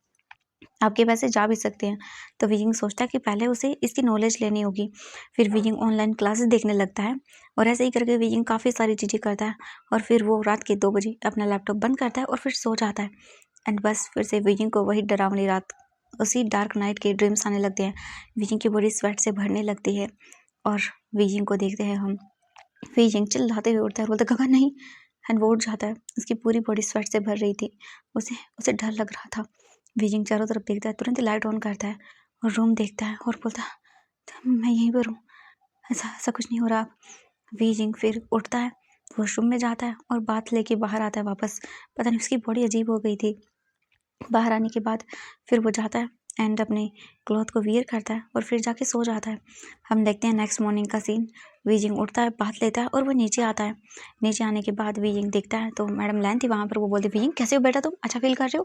आपके पैसे जा भी सकते हैं। तो वीजिंग सोचता है कि पहले उसे इसकी नॉलेज लेनी होगी। फिर वीजिंग ऑनलाइन क्लासेस देखने लगता है और ऐसे ही करके वीजिंग काफ़ी सारी चीज़ें करता है और फिर वो रात के 2 बजे अपना लैपटॉप बंद करता है और फिर सो जाता है। एंड बस फिर से वीजिंग को वही डरावनी रात, उसी डार्क नाइट के ड्रीम्स आने लगते हैं। वीजिंग की बॉडी स्वेट से भरने लगती है और वीजिंग को देखते हैं हम। वीजिंग चिल्लाते हुए उठता है, बोलता गगन नहीं। एंड वो उठ जाता है। उसकी पूरी बॉडी स्वेट से भर रही थी। उसे उसे डर लग रहा था। वीजिंग चारों तरफ देखता है, तुरंत लाइट ऑन करता है और रूम देखता है और बोलता है मैं यहीं पर हूँ, ऐसा ऐसा कुछ नहीं हो रहा। वीजिंग फिर उठता है, वॉशरूम में जाता है और बात लेके बाहर आता है वापस। पता नहीं उसकी बॉडी अजीब हो गई थी। बाहर आने के बाद फिर वो जाता है एंड अपने क्लॉथ को वियर करता है और फिर जाके सो जाता है। हम देखते हैं नेक्स्ट मॉर्निंग का सीन। वीजिंग उठता है, बात लेता है और वो नीचे आता है। नीचे आने के बाद वीजिंग देखता है तो मैडम लैन थी वहाँ पर। वो बोलती वीजिंग कैसे हो बेटा, तुम अच्छा फील कर रहे हो?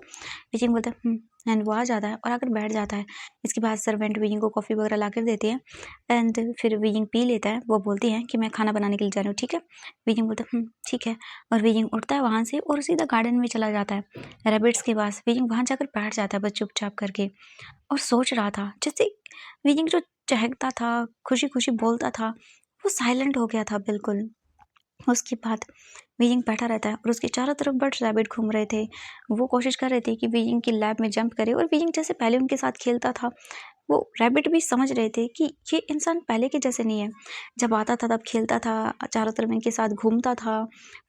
वीजिंग बोलता है एंड वो आ जाता है और आकर बैठ जाता है। इसके बाद सर्वेंट वीजिंग को कॉफ़ी वगैरह ला कर देती है एंड फिर वीजिंग पी लेता है। वो बोलती है कि मैं खाना बनाने के लिए जा रही हूँ, ठीक है? वीजिंग बोलता है ठीक है। और वीजिंग उठता है वहाँ से और सीधा गार्डन में चला जाता है रैबिट्स के पास। वीजिंग वहाँ जाकर बैठ जाता है बस चुपचाप करके और सोच रहा था जैसे वीजिंग जो चहकता था, खुशी खुशी बोलता था, वो साइलेंट हो गया था बिल्कुल। उसके बाद वीजिंग बैठा रहता है और उसके चारों तरफ बर्ड्स रैबिट घूम रहे थे। वो कोशिश कर रहे थे कि वीजिंग की लैब में जंप करे और वीजिंग जैसे पहले उनके साथ खेलता था वो रैबिट भी समझ रहे थे कि ये इंसान पहले के जैसे नहीं है। जब आता था तब खेलता था, चारों तरफ इनके साथ घूमता था,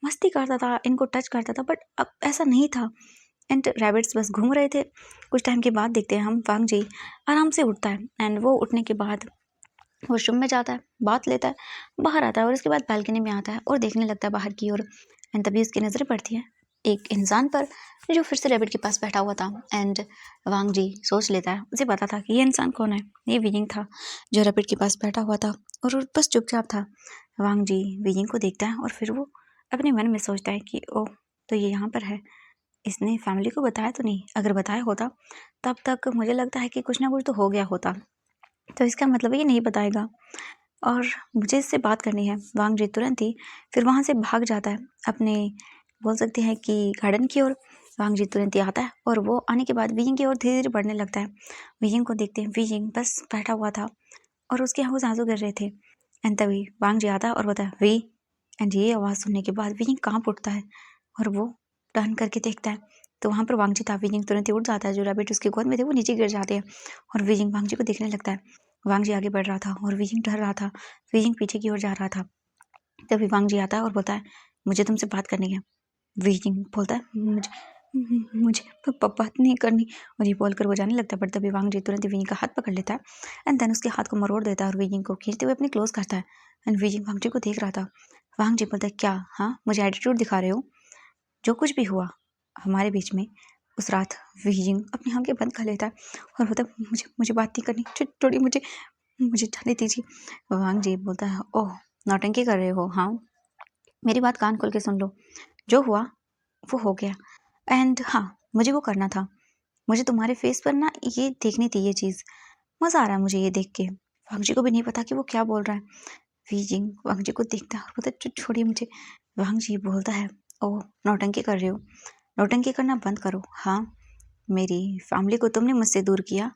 मस्ती करता था, इनको टच करता था, बट अब ऐसा नहीं था। एंड रैबिट्स बस घूम रहे थे। कुछ टाइम के बाद देखते हैं हम वांग जी आराम से उठता है एंड वो उठने के बाद वॉशरूम में जाता है, बात लेता है, बाहर आता है और उसके बाद बालकनी में आता है और देखने लगता है बाहर की ओर। एंड तभी उसकी नज़र पड़ती है एक इंसान पर जो फिर से रैबिट के पास बैठा हुआ था। एंड वांग जी सोच लेता है, उसे पता था कि ये इंसान कौन है। ये विजिंग था जो रैबिट के पास बैठा हुआ था और वो बस चुपचाप था। वांग जी विजिंग को देखता है और फिर वो अपने मन में सोचता है कि ओह, तो ये यहाँ पर है। इसने फैमिली को बताया तो नहीं, अगर बताया होता तब तक मुझे लगता है कि कुछ ना कुछ तो हो गया होता। तो इसका मतलब ये नहीं बताएगा और मुझे इससे बात करनी है। वांग जी तुरंत ही फिर वहाँ से भाग जाता है अपने, बोल सकते हैं कि गार्डन की ओर। वांग जी तुरंत ही आता है और वो आने के बाद वीजिंग की ओर धीरे धीरे बढ़ने लगता है। वीजिंग को देखते हैं, वीजिंग बस बैठा हुआ था और उसके आंखों से आंसू गिर रहे थे। एंड तभी वांग जी आता है और बोलता है वी। एंड ये आवाज़ सुनने के बाद वीजिंग कांप उठता है और वो टर्न करके देखता है तो वहाँ पर वांग जी था। वीजिंग तुरंत ही उठ जाता है, जो रैबिट उसके गोद में थे वो नीचे गिर जाते हैं और वीजिंग वांग जी को देखने लगता है। वांग जी आगे बढ़ रहा था और वीजिंग डर रहा था। वीजिंग पीछे की ओर जा रहा था। तभी वांग जी आता है और बोलता है मुझे तुमसे बात करनी है। वीजिंग बोलता है मुझे बात नहीं करनी, और ये बोलकर वो जाने लगता है। बट तभी वांग जी तुरंत वीजिंग का हाथ पकड़ लेता है एंड देन उसके हाथ को मरोड़ देता है और वीजिंग को खींचते हुए अपने क्लोज करता है। एंड वीजिंग वांग जी को देख रहा था। वांग जी बोलता है क्या, हाँ मुझे एटीट्यूड दिखा रहे हो? जो कुछ भी हुआ हमारे बीच में उस रात। वीजिंग अपनी आंखें बंद कर लेता है और बोलता है मुझे मुझे बात नहीं करनी, थोड़ी मुझे मुझे जाने दीजिए। वांग जी बोलता है ओह, नौटंकी कर रहे हो? हाँ, मेरी बात कान खोल के सुन लो। जो हुआ वो हो गया एंड हाँ, मुझे वो करना था। मुझे तुम्हारे फेस पर ना ये देखनी थी, ये चीज़ मज़ा आ रहा है मुझे ये देख के। वांग जी को भी नहीं पता कि वो क्या बोल रहा है। वीजिंग वांग जी को देखता है और बोलता है छोड़िए मुझे। वांग जी बोलता है ओह, नौटंकी कर रहे हो? नौटंकी करना बंद करो। हाँ, मेरी फैमिली को तुमने मुझसे दूर किया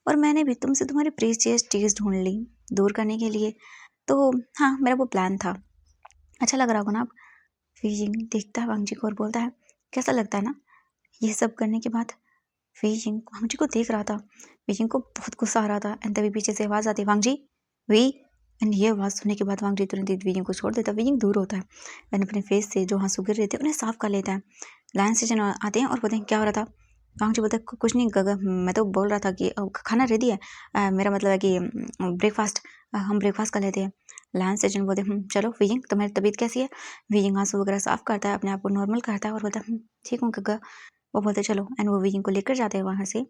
और मैंने भी तुमसे तुम्हारी प्रीशियस चीज़ ढूंढ ली दूर करने के लिए। तो हाँ, मेरा वो प्लान था। अच्छा लग रहा होगा ना अब? वीजिंग देखता है वांग जी को और बोलता है कैसा लगता है ना। ये सब करने के बाद वीजिंग वांग जी को देख रहा था। वीजिंग को बहुत गुस्सा आ रहा था एंड तभी पीछे से आवाज़ आती है, वांग जी वी। एंड ये आवाज़ सुनने के बाद वांग जी तुरंत ही वीजिंग को छोड़ देता है। वीजिंग दूर होता है एंड अपने फेस से जो आंसू गिर रहे थे उन्हें साफ कर लेता है। लाइन से जन आते हैं और बोलते हैं क्या हो रहा था। वांग जी बोलते हैं कुछ नहीं गगा, मैं तो बोल रहा था कि खाना रेडी है, मेरा मतलब है कि ब्रेकफास्ट, हम ब्रेकफास्ट कर लेते हैं। लाइन से जन बोलते हैं चलो वीजिंग तुम्हारी तबीयत कैसी है। वीजिंग आंसू वगैरह साफ करता है, अपने आप को नॉर्मल करता है और बोलता है ठीक हूँ गगा। वो बोलते चलो एंड वो वीजिंग को लेकर जाते हैं वहाँ से।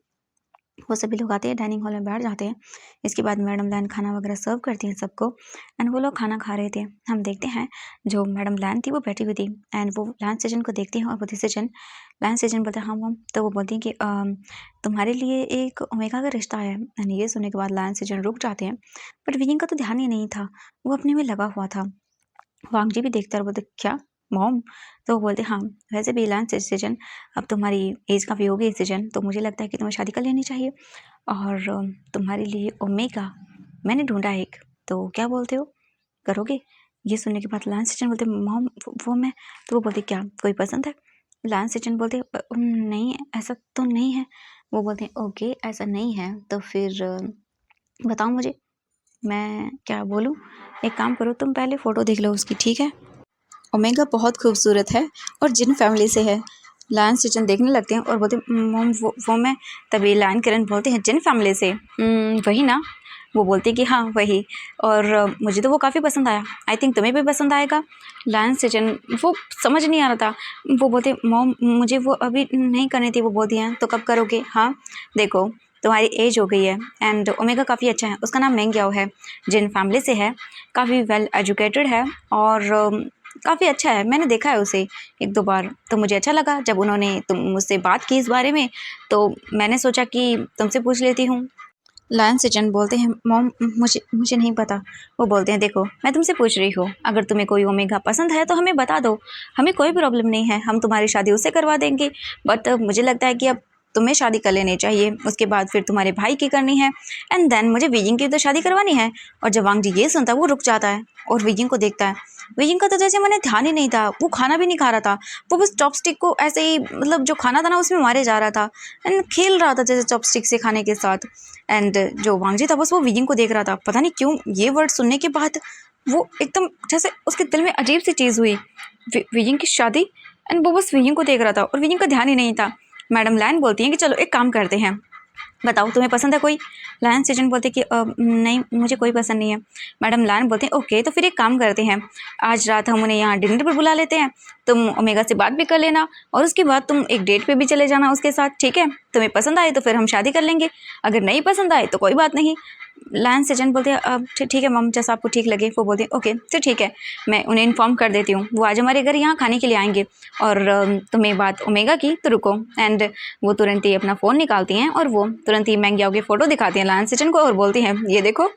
वो सभी लोग आते हैं, डाइनिंग हॉल में बैठ जाते हैं। इसके बाद मैडम लैन खाना वगैरह सर्व करती हैं सबको एंड वो लोग खाना खा रहे थे। हम देखते हैं जो मैडम लैन थी वो बैठी हुई थी एंड वो लैन सेजन को देखती हैं और बोलती सेजन। लैन सेजन बोलते हैं हाँ मम। तो वो बोलती हैं कि तुम्हारे लिए एक ओमेगा का रिश्ता है। एंड ये सुनने के बाद लैन सेजन रुक जाते हैं, बट विंग का तो ध्यान ही नहीं था, वो अपने में लगा हुआ था। वांग जी भी देखते और बोलते क्या मॉम। तो वो बोलते हाँ वैसे भी लान सेजन, अब तुम्हारी एज काफ़ी हो गई सेजन, तो मुझे लगता है कि तुम्हें शादी कर लेनी चाहिए और तुम्हारे लिए ओमेगा मैंने ढूंढा एक, तो क्या बोलते हो करोगे। ये सुनने के बाद लान सेजन बोलते मॉम वो मैं। तो वो बोलते क्या कोई पसंद है। लान सेजन बोलते नहीं ऐसा तो नहीं है। वो बोलते ओके ऐसा नहीं है तो फिर बताओ मुझे मैं क्या बोलूँ। एक काम करो तुम पहले फ़ोटो देख लो उसकी, ठीक है। ओमेगा बहुत खूबसूरत है और जिन फैमिली से है। लायन सिचन देखने लगते हैं और बोलते मॉम वो मैं। तभी लायन किरण बोलते हैं जिन फैमिली से वही ना। वो बोलती कि हाँ वही, और मुझे तो वो काफ़ी पसंद आया, आई थिंक तुम्हें भी पसंद आएगा। लायन सिचन वो समझ नहीं आ रहा था। वो बोलते मॉम मुझे वो अभी नहीं करनी थी। वो बोलती हैं तो कब करोगे। हाँ देखो तुम्हारी एज हो गई है एंड ओमेगा काफ़ी अच्छा है, उसका नाम मेंग्याओ है, जिन फैमिली से है, काफ़ी वेल एजुकेटेड है और काफ़ी अच्छा है। मैंने देखा है उसे एक दो बार, तो मुझे अच्छा लगा जब उन्होंने मुझसे बात की इस बारे में, तो मैंने सोचा कि तुमसे पूछ लेती हूँ। लायन सिचन बोलते हैं मॉम मुझे मुझे नहीं पता। वो बोलते हैं देखो मैं तुमसे पूछ रही हूँ, अगर तुम्हें कोई ओमेगा पसंद है तो हमें बता दो, हमें कोई प्रॉब्लम नहीं है, हम तुम्हारी शादी उससे करवा देंगे। बट मुझे लगता है कि अब तुम्हें शादी कर लेनी चाहिए, उसके बाद फिर तुम्हारे भाई की करनी है एंड देन मुझे वीजिंग की तो शादी करवानी है। और जब वांग जी ये सुनता है वो रुक जाता है और वीजिंग को देखता है। वीजिंग का तो जैसे मैंने ध्यान ही नहीं था, वो खाना भी नहीं खा रहा था, वो बस चॉपस्टिक को ऐसे ही मतलब जो खाना था ना उसमें मारे जा रहा था एंड खेल रहा था जैसे चॉपस्टिक से खाने के साथ। एंड जो वांगजी था बस वो वीजिंग को देख रहा था। पता नहीं क्यों ये वर्ड सुनने के बाद वो एकदम जैसे उसके दिल में अजीब सी चीज़ हुई, वीजिंग की शादी। एंड वो बस वीजिंग को देख रहा था और वीजिंग का ध्यान ही नहीं था। मैडम लैन बोलती हैं कि चलो एक काम करते हैं, बताओ तुम्हें पसंद है कोई। लायन सिजन बोलते कि नहीं मुझे कोई पसंद नहीं है। मैडम लायन बोलते हैं ओके तो फिर एक काम करते हैं, आज रात हम उन्हें यहाँ डिनर पर बुला लेते हैं, तुम ओमेगा से बात भी कर लेना और उसके बाद तुम एक डेट पे भी चले जाना उसके साथ, ठीक है। तुम्हें पसंद आए तो फिर हम शादी कर लेंगे, अगर नहीं पसंद आए तो कोई बात नहीं। लायन सिजन बोलते हैं अब ठीक है मम जैसा आपको ठीक लगे। वो बोलते हैं ओके तो ठीक है, मैं उन्हें इन्फॉर्म कर देती हूँ, वो आज हमारे घर यहाँ खाने के लिए आएंगे। और तुम्हें बात ओमेगा की तो रुको। एंड वो तुरंत ही अपना फ़ोन निकालती हैं और वो तुरंत ही मैंग्याओ की फ़ोटो दिखाती हैं लायन सिजन को और बोलती हैं ये देखो।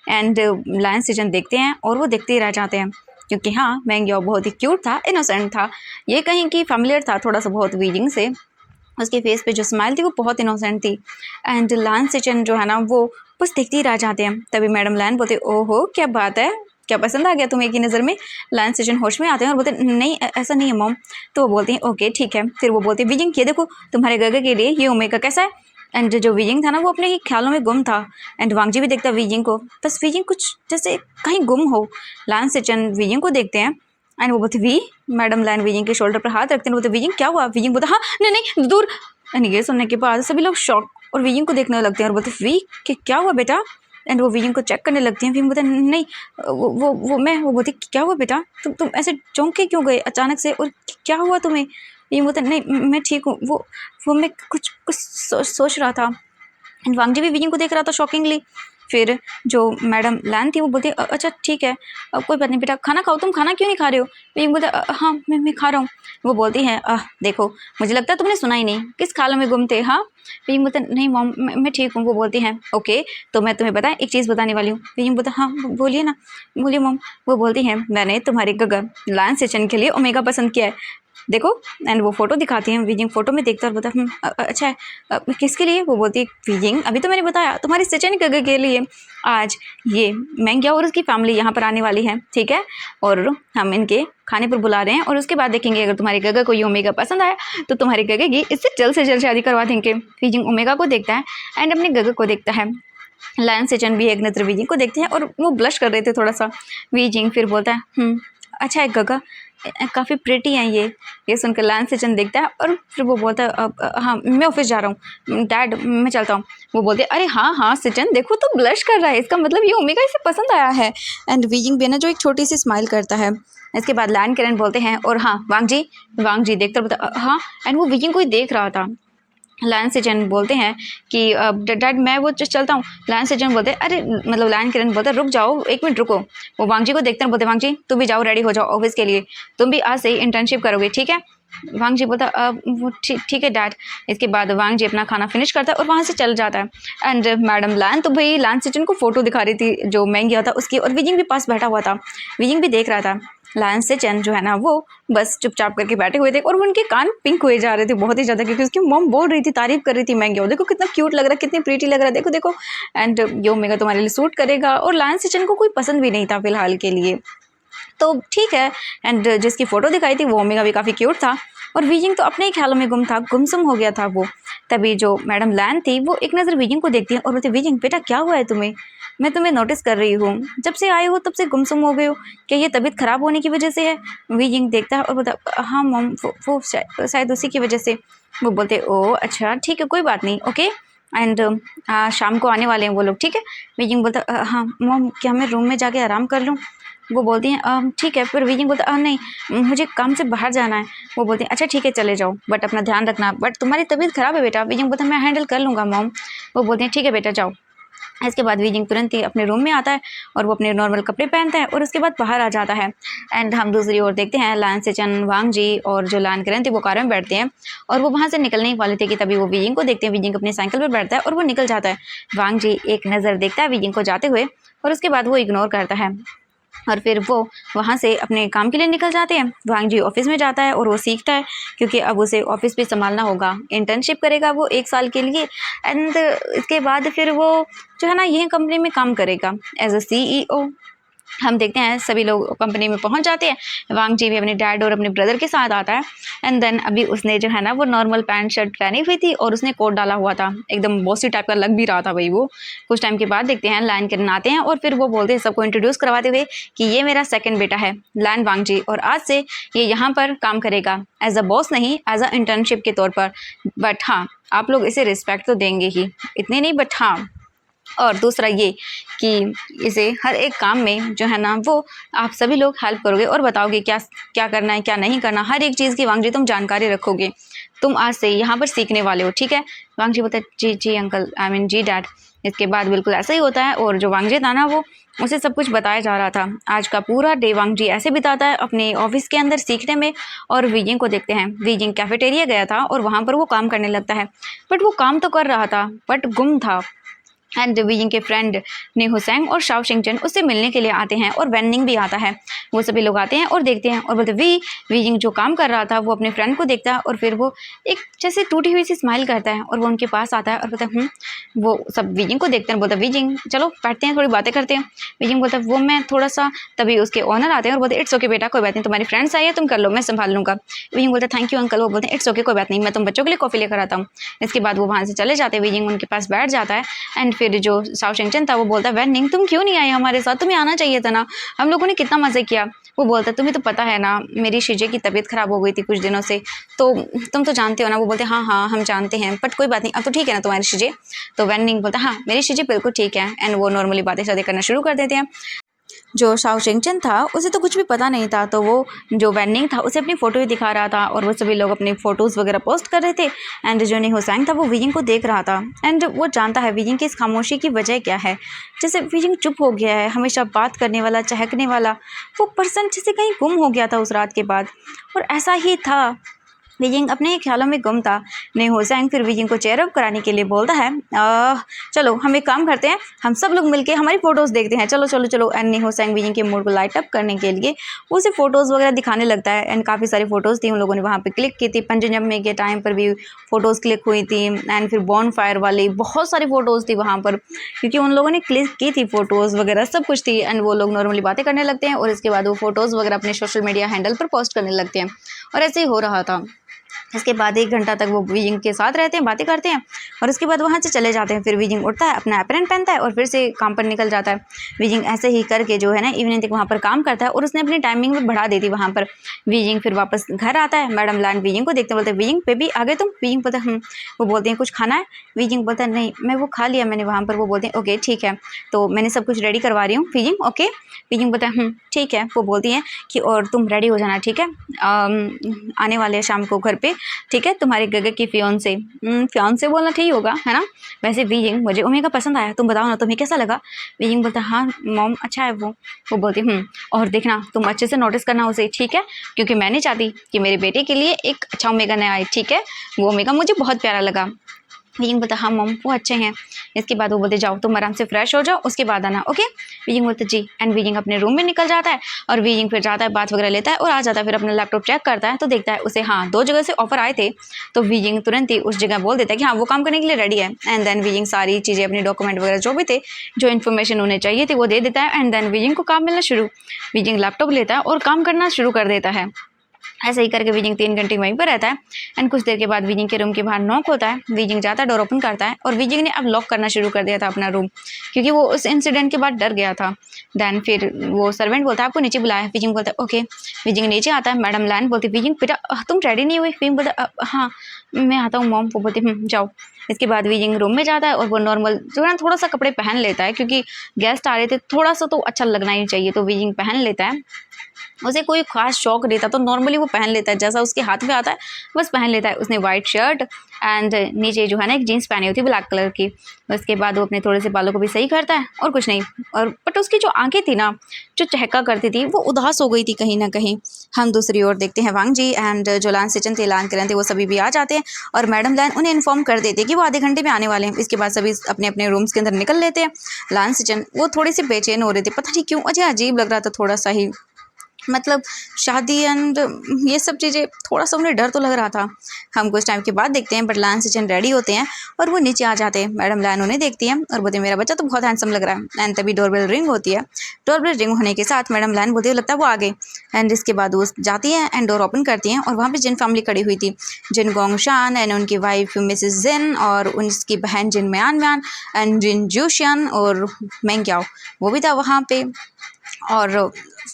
एंड लायन सिजन देखते हैं और वो देखते ही रह जाते हैं, क्योंकि हाँ मैंग्याओ बहुत ही क्यूट था, इनोसेंट था, ये कहीं की फेमिलियर था थोड़ा सा बहुत वीजिंग से। उसके फेस पे जो स्माइल थी वो बहुत इनोसेंट थी। एंड लायन सिचन जो है ना वो बस देखते ही रह जाते हैं। तभी मैडम लायन बोलते ओहो क्या बात है, क्या पसंद आ गया तुम्हें एक ही नज़र में। लायन सिचन होश में आते हैं और बोलते नहीं ऐसा नहीं है मॉम। तो वो बोलती हैं ओके ठीक है। फिर वो बोलते हैं विजिंग ये देखो तुम्हारे गगे के लिए ये ओमेगा कैसा है। एंड जो विजिंग था ना वो अपने ही ख्यालों में गुम था एंड वांगजी भी देखता विजिंग को, बस विजिंग कुछ जैसे कहीं गुम हो। लायन सिचन विजिंग को देखते हैं एंड वो बोलते वी। मैडम लाइन विजिंग के शोल्डर पर हाथ रखते हैं, बोलते विजिंग क्या हुआ। विजिंग बोलता हाँ नहीं नहीं दूर। एंड ये सुनने के बाद सभी लोग शॉक और विजिंग को देखने लगते हैं और बोलते वी कि क्या हुआ बेटा। एंड वो विजिंग को चेक करने लगती हैं। विजिंग बोलते नहीं वो मैं। वो बोलती क्या हुआ बेटा, तुम ऐसे चौंके क्यों गए अचानक से और क्या हुआ तुम्हें। विजिंग बोलते नहीं मैं ठीक हूँ, वो मैं कुछ कुछ सोच रहा था। एंड वांगजी भी विजिंग को देख रहा था शॉकिंगली। फिर जो मैडम लैन थी वो बोलती अच्छा ठीक है कोई बात नहीं बेटा खाना खाओ, तुम खाना क्यों नहीं खा रहे हो। विजिंग बोलते हाँ मैं खा रहा हूँ। वो बोलती हैं देखो मुझे लगता है तुमने सुना ही नहीं, किस ख्यालों में गुम थे। हाँ विजिंग बोलते नहीं मॉम मैं ठीक हूँ। वो बोलती हैं ओके तो मैं तुम्हें बताएं एक चीज़ बताने वाली हूँ। विजिंग बोलता हाँ बोलिए ना बोलिए मॉम। वो बोलती हैं मैंने तुम्हारे गगर लायन सेशन के लिए ओमेगा पसंद किया है। देखो। एंड वो फ़ोटो दिखाती है, वीजिंग फ़ोटो में देखता है और बोलता है अच्छा है, किसके लिए? वो बोलती है वीजिंग अभी तो मैंने बताया तुम्हारी सचिन गगे के लिए। आज ये मैंग्या और उसकी फैमिली यहाँ पर आने वाली है, ठीक है, और हम इनके खाने पर बुला रहे हैं और उसके बाद देखेंगे अगर तुम्हारे गगा को ये ओमेगा पसंद आया तो तुम्हारी गगे की इससे जल्द से जल्द शादी करवा देंगे। वीजिंग ओमेगा को देखता है एंड अपने गगा को देखता है। लायन सेचन भी एक नज़र वीजिंग को देखते हैं और वो ब्लश कर रहे थे थोड़ा सा। वीजिंग फिर बोलता है अच्छा है गगा, काफ़ी प्रिटी हैं ये सुनकर लायन सेचन देखता है और फिर वो बोलता है हाँ मैं ऑफिस जा रहा हूँ डैड, मैं चलता हूँ। वो बोलते हैं अरे हाँ हाँ सेचन देखो तो ब्लश कर रहा है, इसका मतलब ये ओमेगा इसे पसंद आया है। एंड वीजिंग भी ना जो एक छोटी सी स्माइल करता है। इसके बाद लायन किरण बोलते हैं और हाँ वांग जी देखते बोलता हाँ। एंड वो वीजिंग को ही देख रहा था। लायन सेचन बोलते हैं कि डैड मैं वो चलता हूँ। लायन सेचन बोलते हैं अरे मतलब लायन किरण बोलते हैं रुक जाओ, एक मिनट रुको। वो वांग जी को देखते हैं, बोलते वांग जी तुम भी जाओ, रेडी हो जाओ ऑफिस के लिए, तुम भी आज से ही इंटर्नशिप करोगे, ठीक है। वांग जी बोलता वो ठीक है डैड। इसके बाद वांग जी अपना खाना फिनिश करता है और वहाँ से चल जाता है। एंड मैडम लायन तो भाई लायन सेचन को फोटो दिखा रही थी जो मैंगिया था उसकी, और वीजिंग भी पास बैठा हुआ था। वीजिंग भी देख रहा था। लायन सेचन जो है ना वो बस चुपचाप करके बैठे हुए थे और उनके कान पिंक हुए जा रहे थे बहुत ही ज़्यादा, क्योंकि उसकी मॉम बोल रही थी, तारीफ कर रही थी मैंगिया, देखो कितना क्यूट लग रहा है, कितनी प्रीटी लग रहा है, देखो देखो। एंड ये ओमेगा तुम्हारे लिए सूट करेगा। और लायन सेचन को कोई पसंद भी नहीं था फिलहाल के लिए, तो ठीक है। एंड जिसकी फ़ोटो दिखाई थी वो ओमेगा भी काफ़ी क्यूट था। और वीजिंग तो अपने ही ख्यालों में गुमसुम हो गया था वो। तभी जो मैडम लैन थी वो एक नज़र वीजिंग को देखती है और बोलती वीजिंग बेटा क्या हुआ है तुम्हें, मैं तुम्हें नोटिस कर रही हूँ, जब से आए हो तब से गुमसुम हो गए हो, क्या ये तबीयत ख़राब होने की वजह से है? वीजिंग देखता है और बोलता हाँ मॉम वो शायद उसी की वजह से। वो बोलते ओ अच्छा ठीक है कोई बात नहीं, ओके। एंड शाम को आने वाले हैं वो लोग, ठीक है। वीजिंग बोलता हाँ मॉम क्या मैं रूम में जाके आराम कर लूँ? वो बोलती हैं ठीक है। फिर वीजिंग बोलता नहीं मुझे काम से बाहर जाना है। वो बोलती हैं अच्छा ठीक है चले जाओ, बट अपना ध्यान रखना, बट तुम्हारी तबीयत ख़राब है बेटा। वीजिंग बोलता मैं हैंडल कर लूँगा मॉम। वो बोलते हैं ठीक है बेटा जाओ। इसके बाद वीजिंग तुरंत ही अपने रूम में आता है और वो अपने नॉर्मल कपड़े पहनता है और उसके बाद बाहर आ जाता है। एंड हम दूसरी ओर देखते हैं लायन सेचन वांग जी और जो लायन किरण थी वो कार में बैठते हैं और वो वहाँ से निकलने ही वाले थे कि तभी वो वीजिंग को देखते हैं। वीजिंग अपनी साइकिल पर बैठता है और वो निकल जाता है। वांग जी एक नज़र देखता है वीजिंग को जाते हुए और उसके बाद वो इग्नोर करता है और फिर वो वहाँ से अपने काम के लिए निकल जाते हैं। वांग जी ऑफिस में जाता है और वो सीखता है क्योंकि अब उसे ऑफिस भी संभालना होगा, इंटर्नशिप करेगा वो 1 साल के लिए। एंड इसके बाद फिर वो जो है ना यही कंपनी में काम करेगा एज अ CEO। हम देखते हैं सभी लोग कंपनी में पहुंच जाते हैं। वांग जी भी अपने डैड और अपने ब्रदर के साथ आता है। एंड देन अभी उसने जो है ना वो नॉर्मल पैंट शर्ट पहनी हुई थी और उसने कोट डाला हुआ था, एकदम बॉसी टाइप का लग भी रहा था भाई वो। कुछ टाइम के बाद देखते हैं लायन किरण आते हैं और फिर वो बोलते हैं सबको इंट्रोड्यूस करवाते हुए कि ये मेरा सेकंड बेटा है लायन वांग जी, और आज से ये यहाँ पर काम करेगा एज अ बॉस नहीं, एज अ इंटर्नशिप के तौर पर। बट हाँ आप लोग इसे रिस्पेक्ट तो देंगे ही, इतने नहीं बट हाँ। और दूसरा ये कि इसे हर एक काम में जो है ना वो आप सभी लोग हेल्प करोगे और बताओगे क्या क्या करना है क्या नहीं करना, हर एक चीज़ की वांग जी तुम जानकारी रखोगे, तुम आज से यहाँ पर सीखने वाले हो, ठीक है। वांग जी बोलते जी जी अंकल, आई मीन जी डैड। इसके बाद बिल्कुल ऐसा ही होता है और जो वांग जी था ना वो उसे सब कुछ बताया जा रहा था। आज का पूरा डे वांग जी ऐसे बिताता है अपने ऑफिस के अंदर सीखने में। और वीजिंग को देखते हैं, वीजिंग कैफेटेरिया गया था और वहाँ पर वो काम करने लगता है, बट वो काम तो कर रहा था बट गुम था। एंड वीजिंग के फ्रेंड ने हुसैन और शाओ शिंगचन उससे मिलने के लिए आते हैं और वेनिंग भी आता है। वो सभी लोग आते हैं और देखते हैं और बोलते वीजिंग जो काम कर रहा था वो अपने फ्रेंड को देखता है और फिर वो एक जैसे टूटी हुई सी स्माइल करता है और वो उनके पास आता है और बोलता है वो सब वीजिंग को देखते हैं। बोलता वीजिंग चलो बैठते हैं थोड़ी बातें करते हैं। वीजिंग बोलता है वो मैं थोड़ा सा, तभी उसके ऑनर आते हैं और बोलते इट्स ओके बेटा कोई बात नहीं, तुम्हारी फ्रेंड्स आई है तुम कर लो मैं संभाल लूँगा। वीजिंग बोलता है थैंक यू अंकल। वो बोलते हैं इट्स ओके कोई बात नहीं, मैं तुम बच्चों के लिए कॉफ़ी लेकर आता हूँ। इसके बाद वो वहाँ से चले जाते हैं, वीजिंग उनके पास बैठ जाता है। एंड फिर जो शाओ शिंगचन था वो बोलता है वेनिंग तुम क्यों नहीं आई हमारे साथ, तुम्हें आना चाहिए था ना, हम लोगों ने कितना मज़े किया। वो बोलता है तुम्हें तो पता है ना मेरी शीजे की तबीयत ख़राब हो गई थी कुछ दिनों से, तो तुम तो जानते हो ना। वो बोलते हैं हाँ हाँ हम जानते हैं बट कोई बात नहीं अब तो ठीक है ना तुम्हारी शीजे। तो वेनिंग बोलता है हाँ मेरी शीजे बिल्कुल ठीक है। एंड वो नॉर्मली बातें शातें करना शुरू कर देते हैं। जो शाओ शिंगचन था उसे तो कुछ भी पता नहीं था, तो वो जो वेनिंग था उसे अपनी फ़ोटो ही दिखा रहा था और वो सभी लोग अपनी फ़ोटोज़ वगैरह पोस्ट कर रहे थे। एंड जो नहीं हुसैन था वो वीजिंग को देख रहा था एंड वो जानता है वीजिंग की इस खामोशी की वजह क्या है। जैसे वीजिंग चुप हो गया है, हमेशा बात करने वाला चहकने वाला वो पर्सन जैसे कहीं गुम हो गया था उस रात के बाद। और ऐसा ही था वीजिंग अपने ख्यालों में गुम था। ने होसैंग फिर वीजिंग को चेयर अप कराने के लिए बोलता है, चलो हम एक काम करते हैं, हम सब लोग मिलके हमारी फ़ोटोज़ देखते हैं, चलो चलो चलो। एंड ने होसैंग वीजिंग के मूड को लाइट अप करने के लिए उसे फ़ोटोज़ वगैरह दिखाने लगता है। एंड काफ़ी सारी फ़ोटोज़ थी, उन लोगों ने वहाँ पे क्लिक की थी। पंजी जम्मे के टाइम पर भी फ़ोटोज़ क्लिक हुई थी। एंड फिर बॉन फायर वाली बहुत सारी फ़ोटोज़ थी वहाँ पर, क्योंकि उन लोगों ने क्लिक की थी फ़ोटोज़ वगैरह, सब कुछ थी। एंड वो लोग नॉर्मली बातें करने लगते हैं और इसके बाद वो फ़ोटोज़ वगैरह अपने सोशल मीडिया हैंडल पर पोस्ट करने लगते हैं। और ऐसे ही हो रहा था। इसके बाद 1 घंटा तक वो वीजिंग के साथ रहते हैं, बातें करते हैं और उसके बाद वहाँ से चले जाते हैं। फिर वीजिंग उठता है, अपना एप्रन पहनता है और फिर से काम पर निकल जाता है। वीजिंग ऐसे ही करके जो है ना इवनिंग तक वहाँ पर काम करता है और उसने अपनी टाइमिंग भी बढ़ा दी थी वहाँ पर। वीजिंग फिर वापस घर आता है। मैडम लैंड वीजिंग को देखते बोलते हैं, वीजिंग बेबी आ गए तुम? वीजिंग बोलता है वो बोलते हैं कुछ खाना है? वीजिंग बोलता है नहीं, मैं वो खा लिया मैंने वहाँ पर। वो बोलते हैं ओके ठीक है, तो मैंने सब कुछ रेडी करवा रही हूँ। Wheezing okay. वीजिंग बोलता है ठीक है। वो बोलती हैं कि और तुम रेडी हो जाना, ठीक है, आने वाले हैं शाम को घर पे, ठीक है, तुम्हारे गगे की फियोंसे। फियोंसे बोलना ठीक होगा, है ना? वैसे वीजिंग मुझे ओमेगा पसंद आया, तुम बताओ ना तुम्हें कैसा लगा? वीजिंग बोलता है हाँ मॉम अच्छा है वो बोलती और देखना तुम अच्छे से नोटिस करना उसे, ठीक है, क्योंकि मैं नहीं चाहती कि मेरे बेटे के लिए एक अच्छा ओमेगा न आए, ठीक है। वो ओमेगा मुझे बहुत प्यारा लगा। वीजिंग बोलता हाँ मॉम वो अच्छे हैं। इसके बाद वो बोलते जाओ तुम आराम से फ्रेश हो जाओ, उसके बाद आना, ओके। वीजिंग बोलते जी। एंड वीजिंग अपने रूम में निकल जाता है और वीजिंग फिर जाता है, बात वगैरह लेता है और आ जाता है। फिर अपना लैपटॉप चेक करता है तो देखता है उसे 2 जगह से ऑफर आए थे। तो वीजिंग तुरंत ही उस जगह बोल देता है कि हाँ वो काम करने के लिए रेडी है। एंड देन वीजिंग सारी चीज़ें अपनी डॉक्यूमेंट वगैरह जो भी थे, जो इन्फॉर्मेशन उन्हें चाहिए थी वो दे देता है। एंड देन वीजिंग को काम मिलना शुरू। वीजिंग लैपटॉप लेता है और काम करना शुरू कर देता है। ऐसे ही करके वीजिंग 3 घंटे वहीं पर रहता है। एंड कुछ देर के बाद वीजिंग के रूम के बाहर नॉक होता है। वीजिंग जाता है, डोर ओपन करता है और वीजिंग ने अब लॉक करना शुरू कर दिया था अपना रूम, क्योंकि वो उस इंसिडेंट के बाद डर गया था। देन फिर वो सर्वेंट बोलता है आपको नीचे बुलाया है। वीजिंग बोलता है ओके। वीजिंग नीचे आता है। मैडम लैंड बोलती वीजिंग बेटा तुम रेडी नहीं हुई? वीजिंग बोलता हाँ मैं आता हूँ मॉम। वो बोलती जाओ। इसके बाद वीजिंग रूम में जाता है और वो नॉर्मल जो है ना थोड़ा सा कपड़े पहन लेता है, क्योंकि गेस्ट आ रहे थे, थोड़ा सा तो अच्छा लगना ही चाहिए। तो वीजिंग पहन लेता है। उसे कोई खास शौक नहीं था तो नॉर्मली वो पहन लेता है, जैसा उसके हाथ में आता है बस पहन लेता है। उसने वाइट शर्ट एंड नीचे जो है ना एक जीन्स पहनी होती है ब्लैक कलर की। उसके बाद वो अपने थोड़े से बालों को भी सही करता है और कुछ नहीं। और बट उसकी जो आंखें थी ना, जो चहका करती थी, वो उदास हो गई थी कहीं ना कहीं। हम दूसरी ओर देखते हैं वांग जी एंड जो लान सिचन थे, लान करें थे, वो सभी भी आ जाते हैं और मैडम लान उन्हें इन्फॉर्म कर देते हैं कि वो आधे घंटे में आने वाले हैं। इसके बाद सभी अपने अपने रूम्स के अंदर निकल लेते हैं। लान सिचन वो थोड़े से बेचैन हो रहे थे, पता नहीं क्यों, मुझे अजीब लग रहा था थोड़ा सा ही, मतलब शादी एंड ये सब चीज़ें, थोड़ा सा उन्हें डर तो लग रहा था। हम कुछ टाइम के बाद देखते हैं बट लान सिचन रेडी होते हैं और वो नीचे आ जाते हैं। मैडम लान उन्हें देखती हैं और बोलते हैं मेरा बच्चा तो बहुत हैंडसम लग रहा है। एंड तभी डोरबेल रिंग होती है। डोरबेल रिंग होने के साथ मैडम लान बोलती है लगता है वो आ गए। एंड इसके बाद वो जाती हैं एंड डोर ओपन करती हैं और वहाँ पर जिन फैमिली खड़ी हुई थी, जिन गोंगशान एंड उनकी वाइफ मिसेस जिन और उनकी बहन जिन म्यान म्यान एंड जिन जूशियन और मेंग्याओ, वो भी था वहाँ पे। और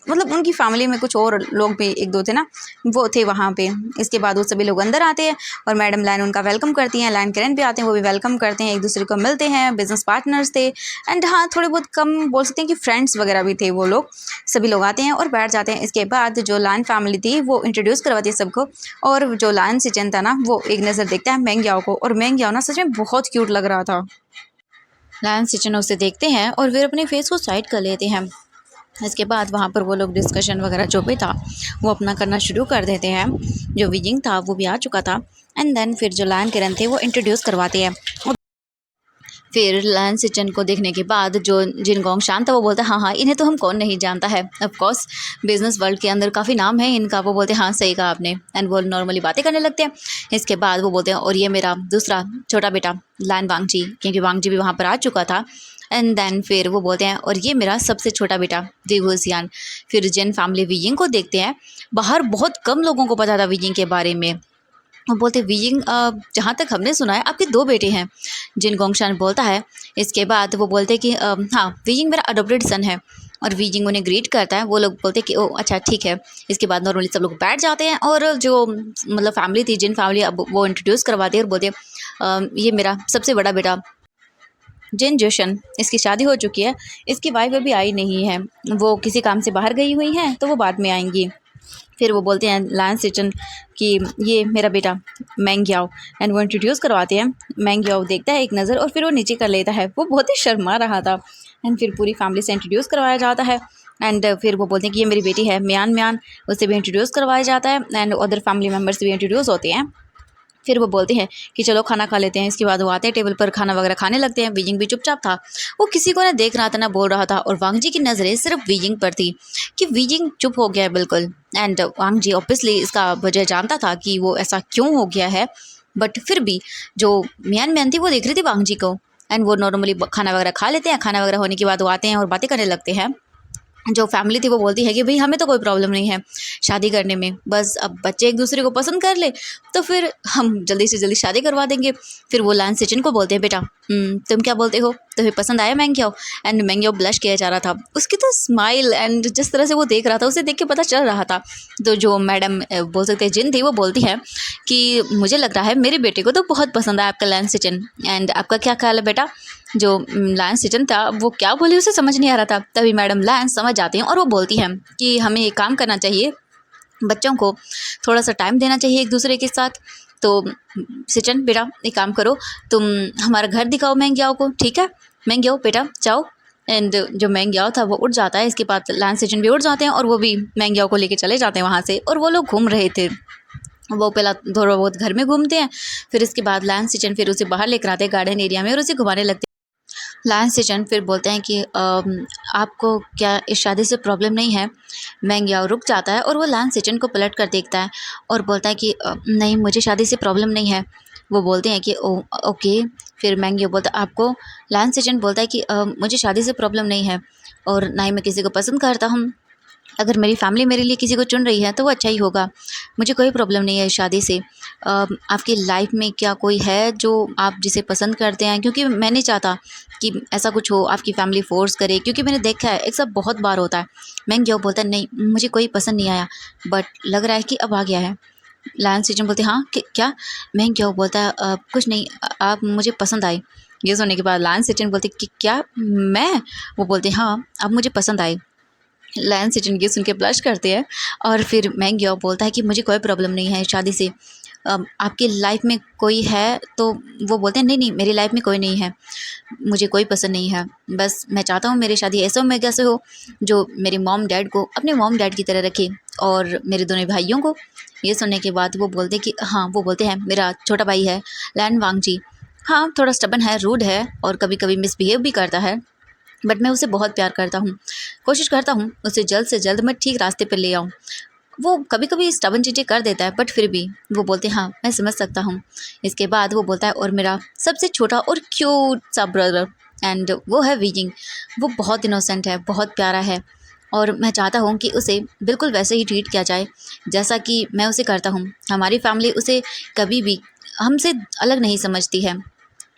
मतलब उनकी फैमिली में कुछ और लोग भी एक दो थे ना, वो थे वहाँ पे। इसके बाद वो सभी लोग अंदर आते हैं और मैडम लाइन उनका वेलकम करती हैं। लाइन करें भी आते हैं, वो भी वेलकम करते हैं, एक दूसरे को मिलते हैं, बिजनेस पार्टनर्स थे। एंड हाँ थोड़े बहुत कम बोल सकते हैं कि फ्रेंड्स वगैरह भी थे वो लोग। सभी लोग आते हैं और बैठ जाते हैं। इसके बाद जो लाइन फैमिली थी वो इंट्रोड्यूस करवाती है सबको और जो लाइन सिचन था ना वो एक नज़र देखता है मेंग्याओ को, और मेंग्याओ ना सच में बहुत क्यूट लग रहा था। लाइन सिचन उसे देखते हैं और फिर अपने फेस को साइड कर लेते हैं। इसके बाद वहाँ पर वो लोग डिस्कशन वगैरह जो भी था वो अपना करना शुरू कर देते हैं। जो वीजिंग था वो भी आ चुका था। एंड देन फिर जो लायन किरण थे वो इंट्रोड्यूस करवाते हैं। फिर लायन सिचन को देखने के बाद जो जिन गोंग शान था वो बोलता है हाँ इन्हें तो हम कौन नहीं जानता है, ऑफ कोर्स बिजनेस वर्ल्ड के अंदर काफ़ी नाम है इनका। वो बोलते हैं हाँ सही कहा आपने। एंड वो नॉर्मली बातें करने लगते हैं। इसके बाद वो बोलते हैं और ये मेरा दूसरा छोटा बेटा लायन वांग जी, क्योंकि वांग जी भी वहाँ पर आ चुका था। एंड देन फिर वो बोलते हैं और ये मेरा सबसे छोटा बेटा विगुसियान। फिर जिन फैमिली वीजिंग को देखते हैं, बाहर बहुत कम लोगों को पता था वीजिंग के बारे में। वो बोलते वीजिंग जहाँ तक हमने सुना है आपके 2 बेटे हैं, जिन गोंगशान बोलता है। इसके बाद वो बोलते हैं कि हाँ वीजिंग मेरा अडोप्टेड सन है। और वीजिंग उन्हें ग्रीट करता है। वो लोग बोलते हैं कि ओ अच्छा ठीक है। इसके बाद नॉर्मली सब लोग बैठ जाते हैं और जो मतलब फैमिली थी, जिन फैमिली, अब वो इंट्रोड्यूस करवाते हैं और बोलते हैं ये मेरा सबसे बड़ा बेटा जिन जोशन, इसकी शादी हो चुकी है, इसकी वाइफ अभी आई नहीं है, वो किसी काम से बाहर गई हुई हैं तो वो बाद में आएंगी। फिर वो बोलते हैं लायन सिचन कि ये मेरा बेटा मैंग्याओ। एंड वो इंट्रोड्यूस करवाते हैं। मैंग्याओ देखता है एक नज़र और फिर वो नीचे कर लेता है, वो बहुत ही शर्मा रहा था। एंड फिर पूरी फैमिली से इंट्रोड्यूस करवाया जाता है एंड फिर वो बोलते हैं कि ये मेरी बेटी है म्यान म्यान, उससे भी इंट्रोड्यूस करवाया जाता है एंड अदर फैमिली मेम्बर्स भी इंट्रोड्यूस होते हैं। फिर वो बोलते हैं कि चलो खाना खा लेते हैं। इसके बाद वो आते हैं टेबल पर, खाना वगैरह खाने लगते हैं। वीजिंग भी चुपचाप था, वो किसी को ना देख रहा था ना बोल रहा था, और वांग जी की नज़रें सिर्फ वीजिंग पर थी कि वीजिंग चुप हो गया है बिल्कुल। एंड वांग जी ऑब्वियसली इसका वजह जानता था कि वो ऐसा क्यों हो गया है, बट फिर भी जो मियान मैन थी वो देख रही थी वांग जी को। एंड वो नॉर्मली खाना वगैरह खा लेते हैं। खाना वगैरह होने के बाद वो आते हैं और बातें करने लगते हैं। जो फैमिली थी वो बोलती है कि भाई हमें तो कोई प्रॉब्लम नहीं है शादी करने में, बस अब बच्चे एक दूसरे को पसंद कर ले तो फिर हम जल्दी से जल्दी शादी करवा देंगे। फिर वो लान सिचन को बोलते हैं, बेटा तुम क्या बोलते हो, तुम्हें पसंद आया मैंग्याओ? एंड मैंग्याओ ब्लश किया जा रहा था। उसकी तो स्माइल एंड जिस तरह से वो देख रहा था उसे देख के पता चल रहा था। तो जो मैडम बोल सकते हैं जिन थी, वो बोलती है कि मुझे लग रहा है मेरे बेटे को तो बहुत पसंद आया आपका लान सिचन, एंड आपका क्या ख्याल है बेटा? जो लांस सिचन था वो क्या बोली उसे समझ नहीं आ रहा था। तभी मैडम लांस समझ जाती हैं और वो बोलती हैं कि हमें एक काम करना चाहिए, बच्चों को थोड़ा सा टाइम देना चाहिए एक दूसरे के साथ। तो सिचन बेटा एक काम करो, तुम हमारा घर दिखाओ मैंग्याओ को, ठीक है? मैंग्याओ बेटा जाओ। एंड जो मैंग्याओ था वो उठ जाता है। इसके बाद लांस सिचन भी उठ जाते हैं और वो भी मैंग्याओ को लेके चले जाते हैं वहाँ से। और वो लोग घूम रहे थे, वो पहला थोड़ा बहुत घर में घूमते हैं, फिर इसके बाद लांस सिचन फिर उसे बाहर लेकर आते हैं गार्डन एरिया में और उसे घुमाने लगते हैं। लायंस सेचन फिर बोलते हैं कि आपको क्या इस शादी से प्रॉब्लम नहीं है? मैंग्याओ रुक जाता है और वो लायंस सेचन को पलट कर देखता है और बोलता है कि नहीं, मुझे शादी से प्रॉब्लम नहीं है। वो बोलते हैं कि ओके। फिर मैंग्याओ बोलता है आपको? लायंस सेचन बोलता है कि मुझे शादी से प्रॉब्लम नहीं है और ना ही मैं किसी को पसंद करता हूँ। अगर मेरी फैमिली मेरे लिए किसी को चुन रही है तो वो अच्छा ही होगा, मुझे कोई प्रॉब्लम नहीं है इस शादी से। आपकी लाइफ में क्या कोई है जो आप जिसे पसंद करते हैं? क्योंकि मैं नहीं चाहता कि ऐसा कुछ हो, आपकी फैमिली फोर्स करे, क्योंकि मैंने देखा है एक सब बहुत बार होता है। मैंग जो बोलता है नहीं, मुझे कोई पसंद नहीं आया, बट लग रहा है कि अब आ गया है। लायन सिचन बोलते हैं हाँ क्या? मैंग जो बोलता है कुछ नहीं, आप मुझे पसंद आए। ये सुनने के बाद लायन सिचन बोलते कि क्या मैं? वो बोलते हैं हाँ, आप मुझे पसंद आए। लायन सिचन ये सुन के ब्लश करते हैं और फिर मैंग्याओ बोलता है कि मुझे कोई प्रॉब्लम नहीं है शादी से। आपकी लाइफ में कोई है? तो वो बोलते हैं नहीं नहीं, मेरी लाइफ में कोई नहीं है, मुझे कोई पसंद नहीं है। बस मैं चाहता हूँ मेरी शादी ऐसे उम्मीद से हो जो मेरे मॉम डैड को अपने मॉम डैड की तरह रखे, और मेरे दोनों भाइयों को। ये सुनने के बाद वो बोलते कि हाँ, वो बोलते हैं मेरा छोटा भाई है लैन वांग जी, हाँ थोड़ा स्टबन है, रूड है और कभी कभी मिसबिहेव भी करता है, बट मैं उसे बहुत प्यार करता हूँ। कोशिश करता हूँ उसे जल्द से जल्द मैं ठीक रास्ते पर ले आऊँ। वो कभी कभी स्टबन चीज़ें कर देता है, बट फिर भी वो बोलते हैं हाँ मैं समझ सकता हूँ। इसके बाद वो बोलता है और मेरा सबसे छोटा और क्यूट सा ब्रदर, एंड वो है वीजिंग। वो बहुत इनोसेंट है, बहुत प्यारा है, और मैं चाहता हूँ कि उसे बिल्कुल वैसे ही ट्रीट किया जाए जैसा कि मैं उसे करता हूँ। हमारी फैमिली उसे कभी भी हमसे अलग नहीं समझती है।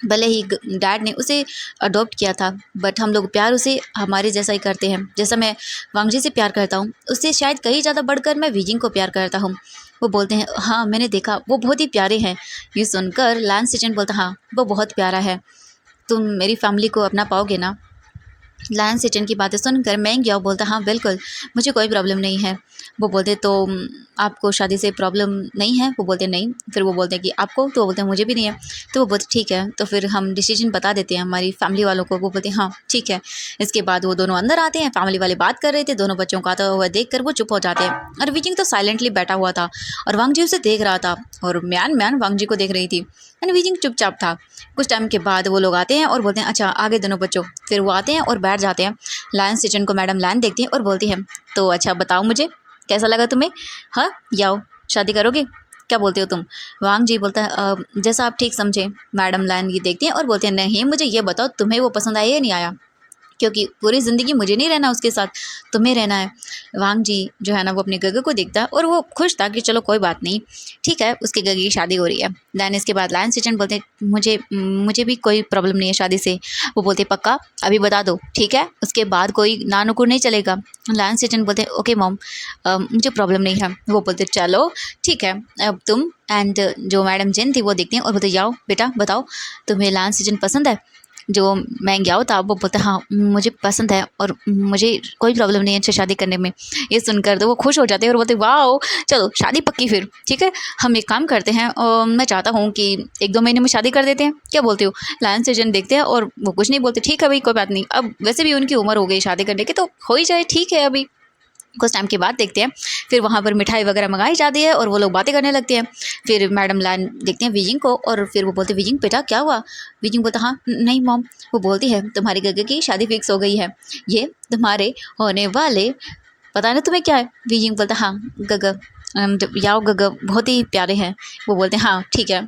भले ही डैड ने उसे अडॉप्ट किया था, बट हम लोग प्यार उसे हमारे जैसा ही करते हैं। जैसा मैं वांगजी से प्यार करता हूँ, उससे शायद कहीं ज़्यादा बढ़कर मैं वीजिंग को प्यार करता हूँ। वो बोलते हैं हाँ मैंने देखा, वो बहुत ही प्यारे हैं। ये सुनकर लायन सिचन बोलता हाँ वो बहुत प्यारा है, तुम मेरी फैमिली को अपना पाओगे ना? लायन सिचन की बातें सुनकर मैंग्याओ बोलता हाँ बिल्कुल, मुझे कोई प्रॉब्लम नहीं है। वो बोलते तो आपको शादी से प्रॉब्लम नहीं है? वो बोलते नहीं। फिर वो बोलते हैं कि आपको? तो वो बोलते हैं मुझे भी नहीं है। तो वो बोलते ठीक है, तो फिर हम डिसीजन बता देते हैं हमारी फैमिली वालों को। वो बोलते हैं हाँ ठीक है। इसके बाद वो दोनों अंदर आते हैं। फैमिली वाले बात कर रहे थे, दोनों बच्चों को आता हुआ देख कर वो चुप हो जाते हैं, और विजिंग तो साइलेंटली बैठा हुआ था और वांग जी उसे देख रहा था, और म्यान म्यान वांग जी को देख रही थी, एंड विजिंग चुपचाप था। कुछ टाइम के बाद वो लोग आते हैं और बोलते हैं अच्छा आगे दोनों बच्चों। फिर वो आते हैं और बैठ जाते हैं। लायन सिचन को मैडम लायन देखती हैं और बोलती है तो अच्छा बताओ मुझे कैसा लगा तुम्हें? हाँ याओ, शादी करोगे? क्या बोलते हो तुम? वांग जी बोलता है जैसा आप ठीक समझे। मैडम लायन ये देखती हैं और बोलते हैं नहीं, मुझे ये बताओ तुम्हें वो पसंद आया या नहीं आया, क्योंकि पूरी ज़िंदगी मुझे नहीं रहना उसके साथ, तुम्हें रहना है। वांग जी जो है ना वो अपने गगे को देखता है और वो खुश था कि चलो कोई बात नहीं, ठीक है उसके गगे की शादी हो रही है। दैन इसके बाद लायन सिचन बोलते हैं मुझे भी कोई प्रॉब्लम नहीं है शादी से। वो बोलते पक्का? अभी बता दो, ठीक है उसके बाद कोई ना नुकुर नहीं चलेगा। लायन सिचन बोलते ओके मॉम, मुझे प्रॉब्लम नहीं है। वो बोलते चलो ठीक है, अब तुम एंड जो मैडम जिन थी वो देखती हैं और बोलते जाओ बेटा बताओ तुम्हें लायन सिचन पसंद है? जो मैंग्याओ था वो बोलता है हाँ मुझे पसंद है और मुझे कोई प्रॉब्लम नहीं है इनसे शादी करने में। ये सुनकर तो वो खुश हो जाते हैं और बोलते वाओ चलो शादी पक्की फिर ठीक है, हम एक काम करते हैं मैं चाहता हूँ कि 1-2 महीने में शादी कर देते हैं, क्या बोलते हो? लायन सेजन देखते हैं और वो कुछ नहीं बोलते, ठीक है भाई कोई बात नहीं, अब वैसे भी उनकी उम्र हो गई शादी करने की तो हो ही जाए, ठीक है। अभी कुछ टाइम के बाद देखते हैं फिर वहाँ पर मिठाई वगैरह मंगाई जाती है और वो लोग बातें करने लगते हैं। फिर मैडम लान देखते हैं वीजिंग को और फिर वो बोलते हैं वीजिंग बेटा क्या हुआ? वीजिंग बोलता हाँ नहीं मॉम। वो बोलती है तुम्हारी गग्गा की शादी फिक्स हो गई है, ये तुम्हारे होने वाले, पता है ना तुम्हें क्या है? वीजिंग बोलता हाँ गग्गा याओ गग्गा बहुत ही प्यारे हैं। वो बोलते हैं हाँ ठीक है।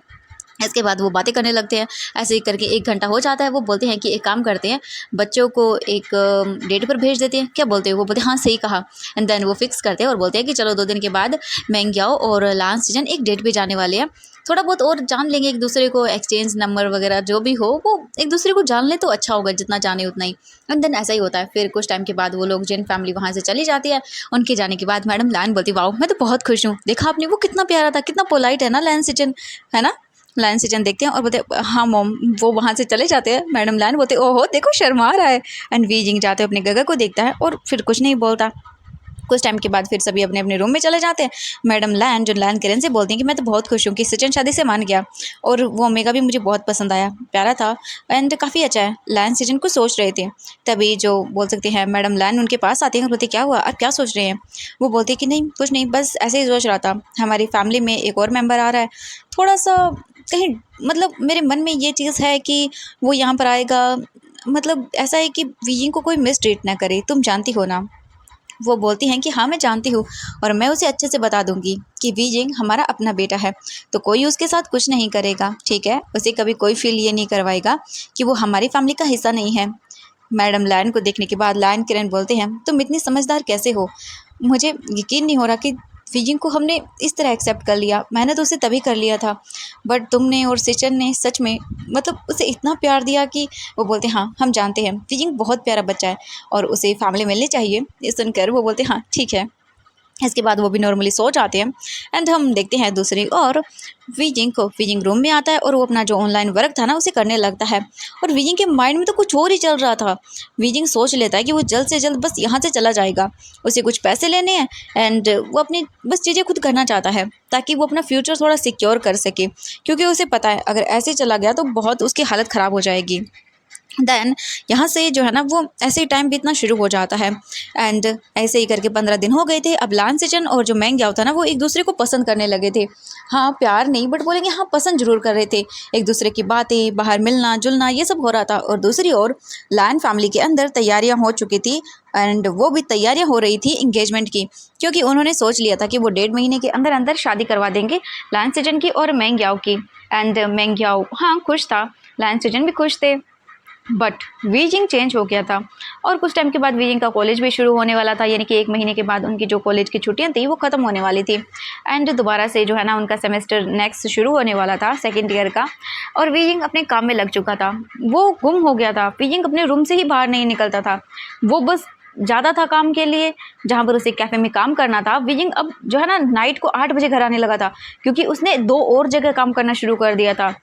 इसके बाद वो बातें करने लगते हैं, ऐसे ही करके 1 घंटा हो जाता है। वो बोलते हैं कि एक काम करते हैं बच्चों को एक डेट पर भेज देते हैं, क्या बोलते हो? वो बोलते हैं हाँ सही कहा। एंड देन वो फिक्स करते हैं और बोलते हैं कि चलो 2 दिन के बाद मैंग्याओ और लान सीजन एक डेट पे जाने वाले हैं, थोड़ा बहुत और जान लेंगे एक दूसरे को, एक्सचेंज नंबर वगैरह जो भी हो वो एक दूसरे को जान ले तो अच्छा होगा, जितना जाने उतना ही। एंड देन ऐसा ही होता है। फिर कुछ टाइम के बाद वो लोग जिन फैमिली वहाँ से चली जाती है, उनके जाने के बाद मैडम लान बोलती वाओ मैं तो बहुत खुश हूँ, देखा आपने वो कितना प्यारा था, कितना पोलाइट है ना लायन सीजन, है ना? लायन सीजन देखते हैं और बोलते हैं हाँ मॉम। वो वहाँ से चले जाते हैं। मैडम लायन बोलते ओहो देखो शर्मा रहा है। एंड वीजिंग जाते अपने गगा को देखता है और फिर कुछ नहीं बोलता। कुछ टाइम के बाद फिर सभी अपने अपने रूम में चले जाते हैं। मैडम लायन जो लायन किरण से बोलती हैं कि मैं तो बहुत खुश हूँ कि सचिन शादी से मान गया और वो ओमेगा भी मुझे बहुत पसंद आया, प्यारा था एंड काफ़ी अच्छा है। लायन सचिन को सोच रहे थे, तभी जो बोल सकते हैं मैडम लायन उनके पास आती हैं और बोलते क्या हुआ आप क्या सोच रहे हैं? वो बोलते कि नहीं कुछ नहीं, बस ऐसे ही सोच रहा था, हमारी फैमिली में एक और मेम्बर आ रहा है, थोड़ा सा कहीं मतलब मेरे मन में ये चीज़ है कि वो यहाँ पर आएगा, मतलब ऐसा है कि वीजिंग को कोई मिस ट्रीट ना करे, तुम जानती हो ना? वो बोलती हैं कि हाँ मैं जानती हूँ और मैं उसे अच्छे से बता दूंगी कि वीजिंग हमारा अपना बेटा है तो कोई उसके साथ कुछ नहीं करेगा, ठीक है? उसे कभी कोई फील ये नहीं करवाएगा कि वो हमारी फैमिली का हिस्सा नहीं है। मैडम लायन को देखने के बाद लायन किरण बोलते हैं तुम इतनी समझदार कैसे हो? मुझे यकीन नहीं हो रहा कि वीजिंग को हमने इस तरह एक्सेप्ट कर लिया, मैंने तो उसे तभी कर लिया था बट तुमने और सिचन ने सच में मतलब उसे इतना प्यार दिया कि वो बोलते हाँ हम जानते हैं वीजिंग बहुत प्यारा बच्चा है और उसे फैमिली मिलनी चाहिए। ये सुनकर वो बोलते हाँ ठीक है। इसके बाद वो भी नॉर्मली सो जाते हैं। एंड हम देखते हैं दूसरी और वीजिंग रूम में आता है और वो अपना जो ऑनलाइन वर्क था ना उसे करने लगता है और वीजिंग के माइंड में तो कुछ और ही चल रहा था। वीजिंग सोच लेता है कि वो जल्द से जल्द बस यहाँ से चला जाएगा, उसे कुछ पैसे लेने हैं एंड वो अपनी बस चीज़ें खुद करना चाहता है ताकि वो अपना फ्यूचर थोड़ा सिक्योर कर सके, क्योंकि उसे पता है अगर ऐसे चला गया तो बहुत उसकी हालत ख़राब हो जाएगी। देन यहाँ से जो है ना वो ऐसे ही टाइम बीतना शुरू हो जाता है एंड ऐसे ही करके 15 दिन हो गए थे। अब लान सेचन और जो मैंग्याओ था ना वो एक दूसरे को पसंद करने लगे थे, हाँ प्यार नहीं बट बोलेंगे हाँ पसंद जरूर कर रहे थे, एक दूसरे की बातें बाहर मिलना जुलना ये सब हो रहा था। और दूसरी ओर लायन फैमिली के अंदर तैयारियां हो चुकी थी एंड वो भी तैयारियां हो रही थी इंगेजमेंट की, क्योंकि उन्होंने सोच लिया था कि वो 1.5 महीने के अंदर अंदर शादी करवा देंगे लायन सेचन की और मैंग्याओ की। एंड मैंग्याओ हाँ खुश था, लायन सेचन भी खुश थे बट वीजिंग चेंज हो गया था। और कुछ टाइम के बाद वीजिंग का कॉलेज भी शुरू होने वाला था, यानी कि 1 महीने के बाद उनकी जो कॉलेज की छुट्टियां थी वो ख़त्म होने वाली थी एंड दोबारा से जो है ना उनका सेमेस्टर नेक्स्ट शुरू होने वाला था 2nd ईयर का। और वीजिंग अपने काम में लग चुका था, वो गुम हो गया था। वीजिंग अपने रूम से ही बाहर नहीं निकलता था, वो बस ज़्यादा था काम के लिए जहाँ पर उसे कैफ़े में काम करना था। वीजिंग अब जो है ना नाइट को 8 बजे घर आने लगा था, क्योंकि उसने 2 और जगह काम करना शुरू कर दिया था।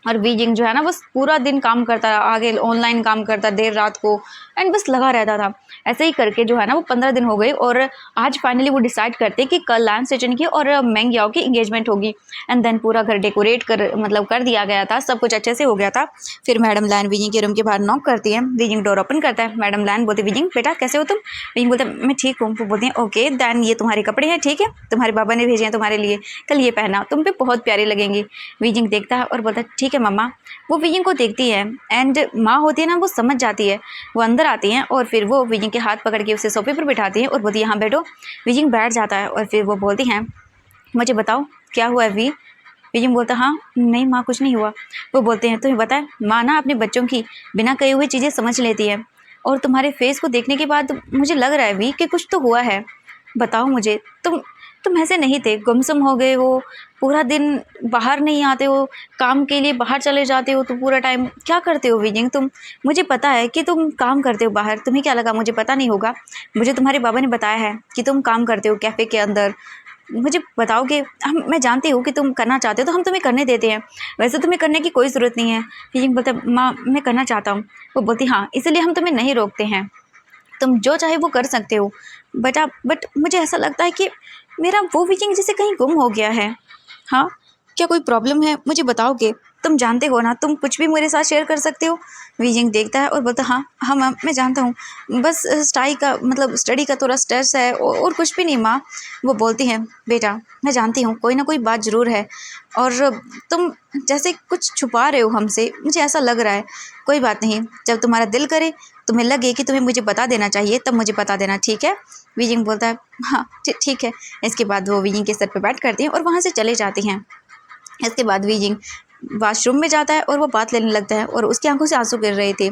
और वीजिंग जो है ना बस पूरा दिन काम करता रहा, आगे ऑनलाइन काम करता देर रात को एंड बस लगा रहता था। ऐसे ही करके जो है ना वो 15 दिन हो गए और आज फाइनली वो डिसाइड करते कि कल लायन सेचन की और मैंग्याओ की इंगेजमेंट होगी। एंड देन पूरा घर डेकोरेट कर दिया गया था, सब कुछ अच्छे से हो गया था। फिर मैडम लायन वीजिंग के रूम के बाहर नॉक करती है, वीजिंग डोर ओपन करता है। मैडम लायन बोलती वीजिंग बेटा कैसे हो तुम? वीजिंग बोलते मैं ठीक हूँ। वो बोलती हैं ओके देन ये तुम्हारे कपड़े हैं, ठीक है, तुम्हारे बाबा ने भेजे हैं तुम्हारे लिए, कल ये पहना, तुम पे बहुत प्यारे लगेंगे। वीजिंग देखता है और बोलता है ठीक है मम्मा। वो वीजिंग को देखती है एंड माँ होती है ना वो समझ जाती है, वो अंदर आती हैं और फिर वो वीजिंग के हाथ पकड़ के उसे सोफे पर बिठाती हैं और बोलती है हाँ बैठो। वीजिंग बैठ जाता है और फिर वो बोलती हैं मुझे बताओ क्या हुआ है वीजिंग बोलता हाँ नहीं माँ कुछ नहीं हुआ। वो बोलते हैं तुम्हें पता है माँ ना अपने बच्चों की बिना कही हुई चीज़ें समझ लेती है और तुम्हारे फेस को देखने के बाद मुझे लग रहा है वी कि कुछ तो हुआ है, बताओ मुझे। तुम ऐसे नहीं थे, गुमसुम हो गए हो, पूरा दिन बाहर नहीं आते हो, काम के लिए बाहर चले जाते हो तो पूरा टाइम क्या करते हो वीजिंग तुम? मुझे पता है कि तुम काम करते हो बाहर, तुम्हें क्या लगा मुझे पता नहीं होगा? मुझे तुम्हारे बाबा ने बताया है कि तुम काम करते हो कैफ़े के अंदर, मुझे बताओगे, हम मैं जानती हूँ कि तुम करना चाहते हो तो हम तुम्हें करने देते हैं, वैसे तुम्हें करने की कोई ज़रूरत नहीं है। वीजिंग बोलता है माँ मैं करना चाहता हूँ। वो बोलती हाँ इसीलिए हम तुम्हें नहीं रोकते हैं, तुम जो चाहे वो कर सकते हो। बट मुझे ऐसा लगता है कि मेरा वो वीजिंग जैसे कहीं गुम हो गया है। हाँ, क्या कोई प्रॉब्लम है मुझे बताओगे? तुम जानते हो ना, तुम कुछ भी मेरे साथ शेयर कर सकते हो। वीजिंग देखता है और बोलता हाँ हाँ मैम मैं जानता हूँ, बस स्टडी का थोड़ा स्ट्रेस है और कुछ भी नहीं माँ। वो बोलती है बेटा मैं जानती हूँ कोई ना कोई बात ज़रूर है, और तुम जैसे कुछ छुपा रहे हो हमसे, मुझे ऐसा लग रहा है। कोई बात नहीं, जब तुम्हारा दिल करे, तुम्हें लगे कि तुम्हें मुझे बता देना चाहिए, तब मुझे बता देना, ठीक है? वीजिंग बोलता है हाँ ठीक है। इसके बाद वो वीजिंग के सर पे बैठ करती हैं और वहाँ से चले जाती हैं। इसके बाद वीजिंग वॉशरूम में जाता है और वो बात लेने लगता है और उसकी आंखों से आंसू गिर रहे थे।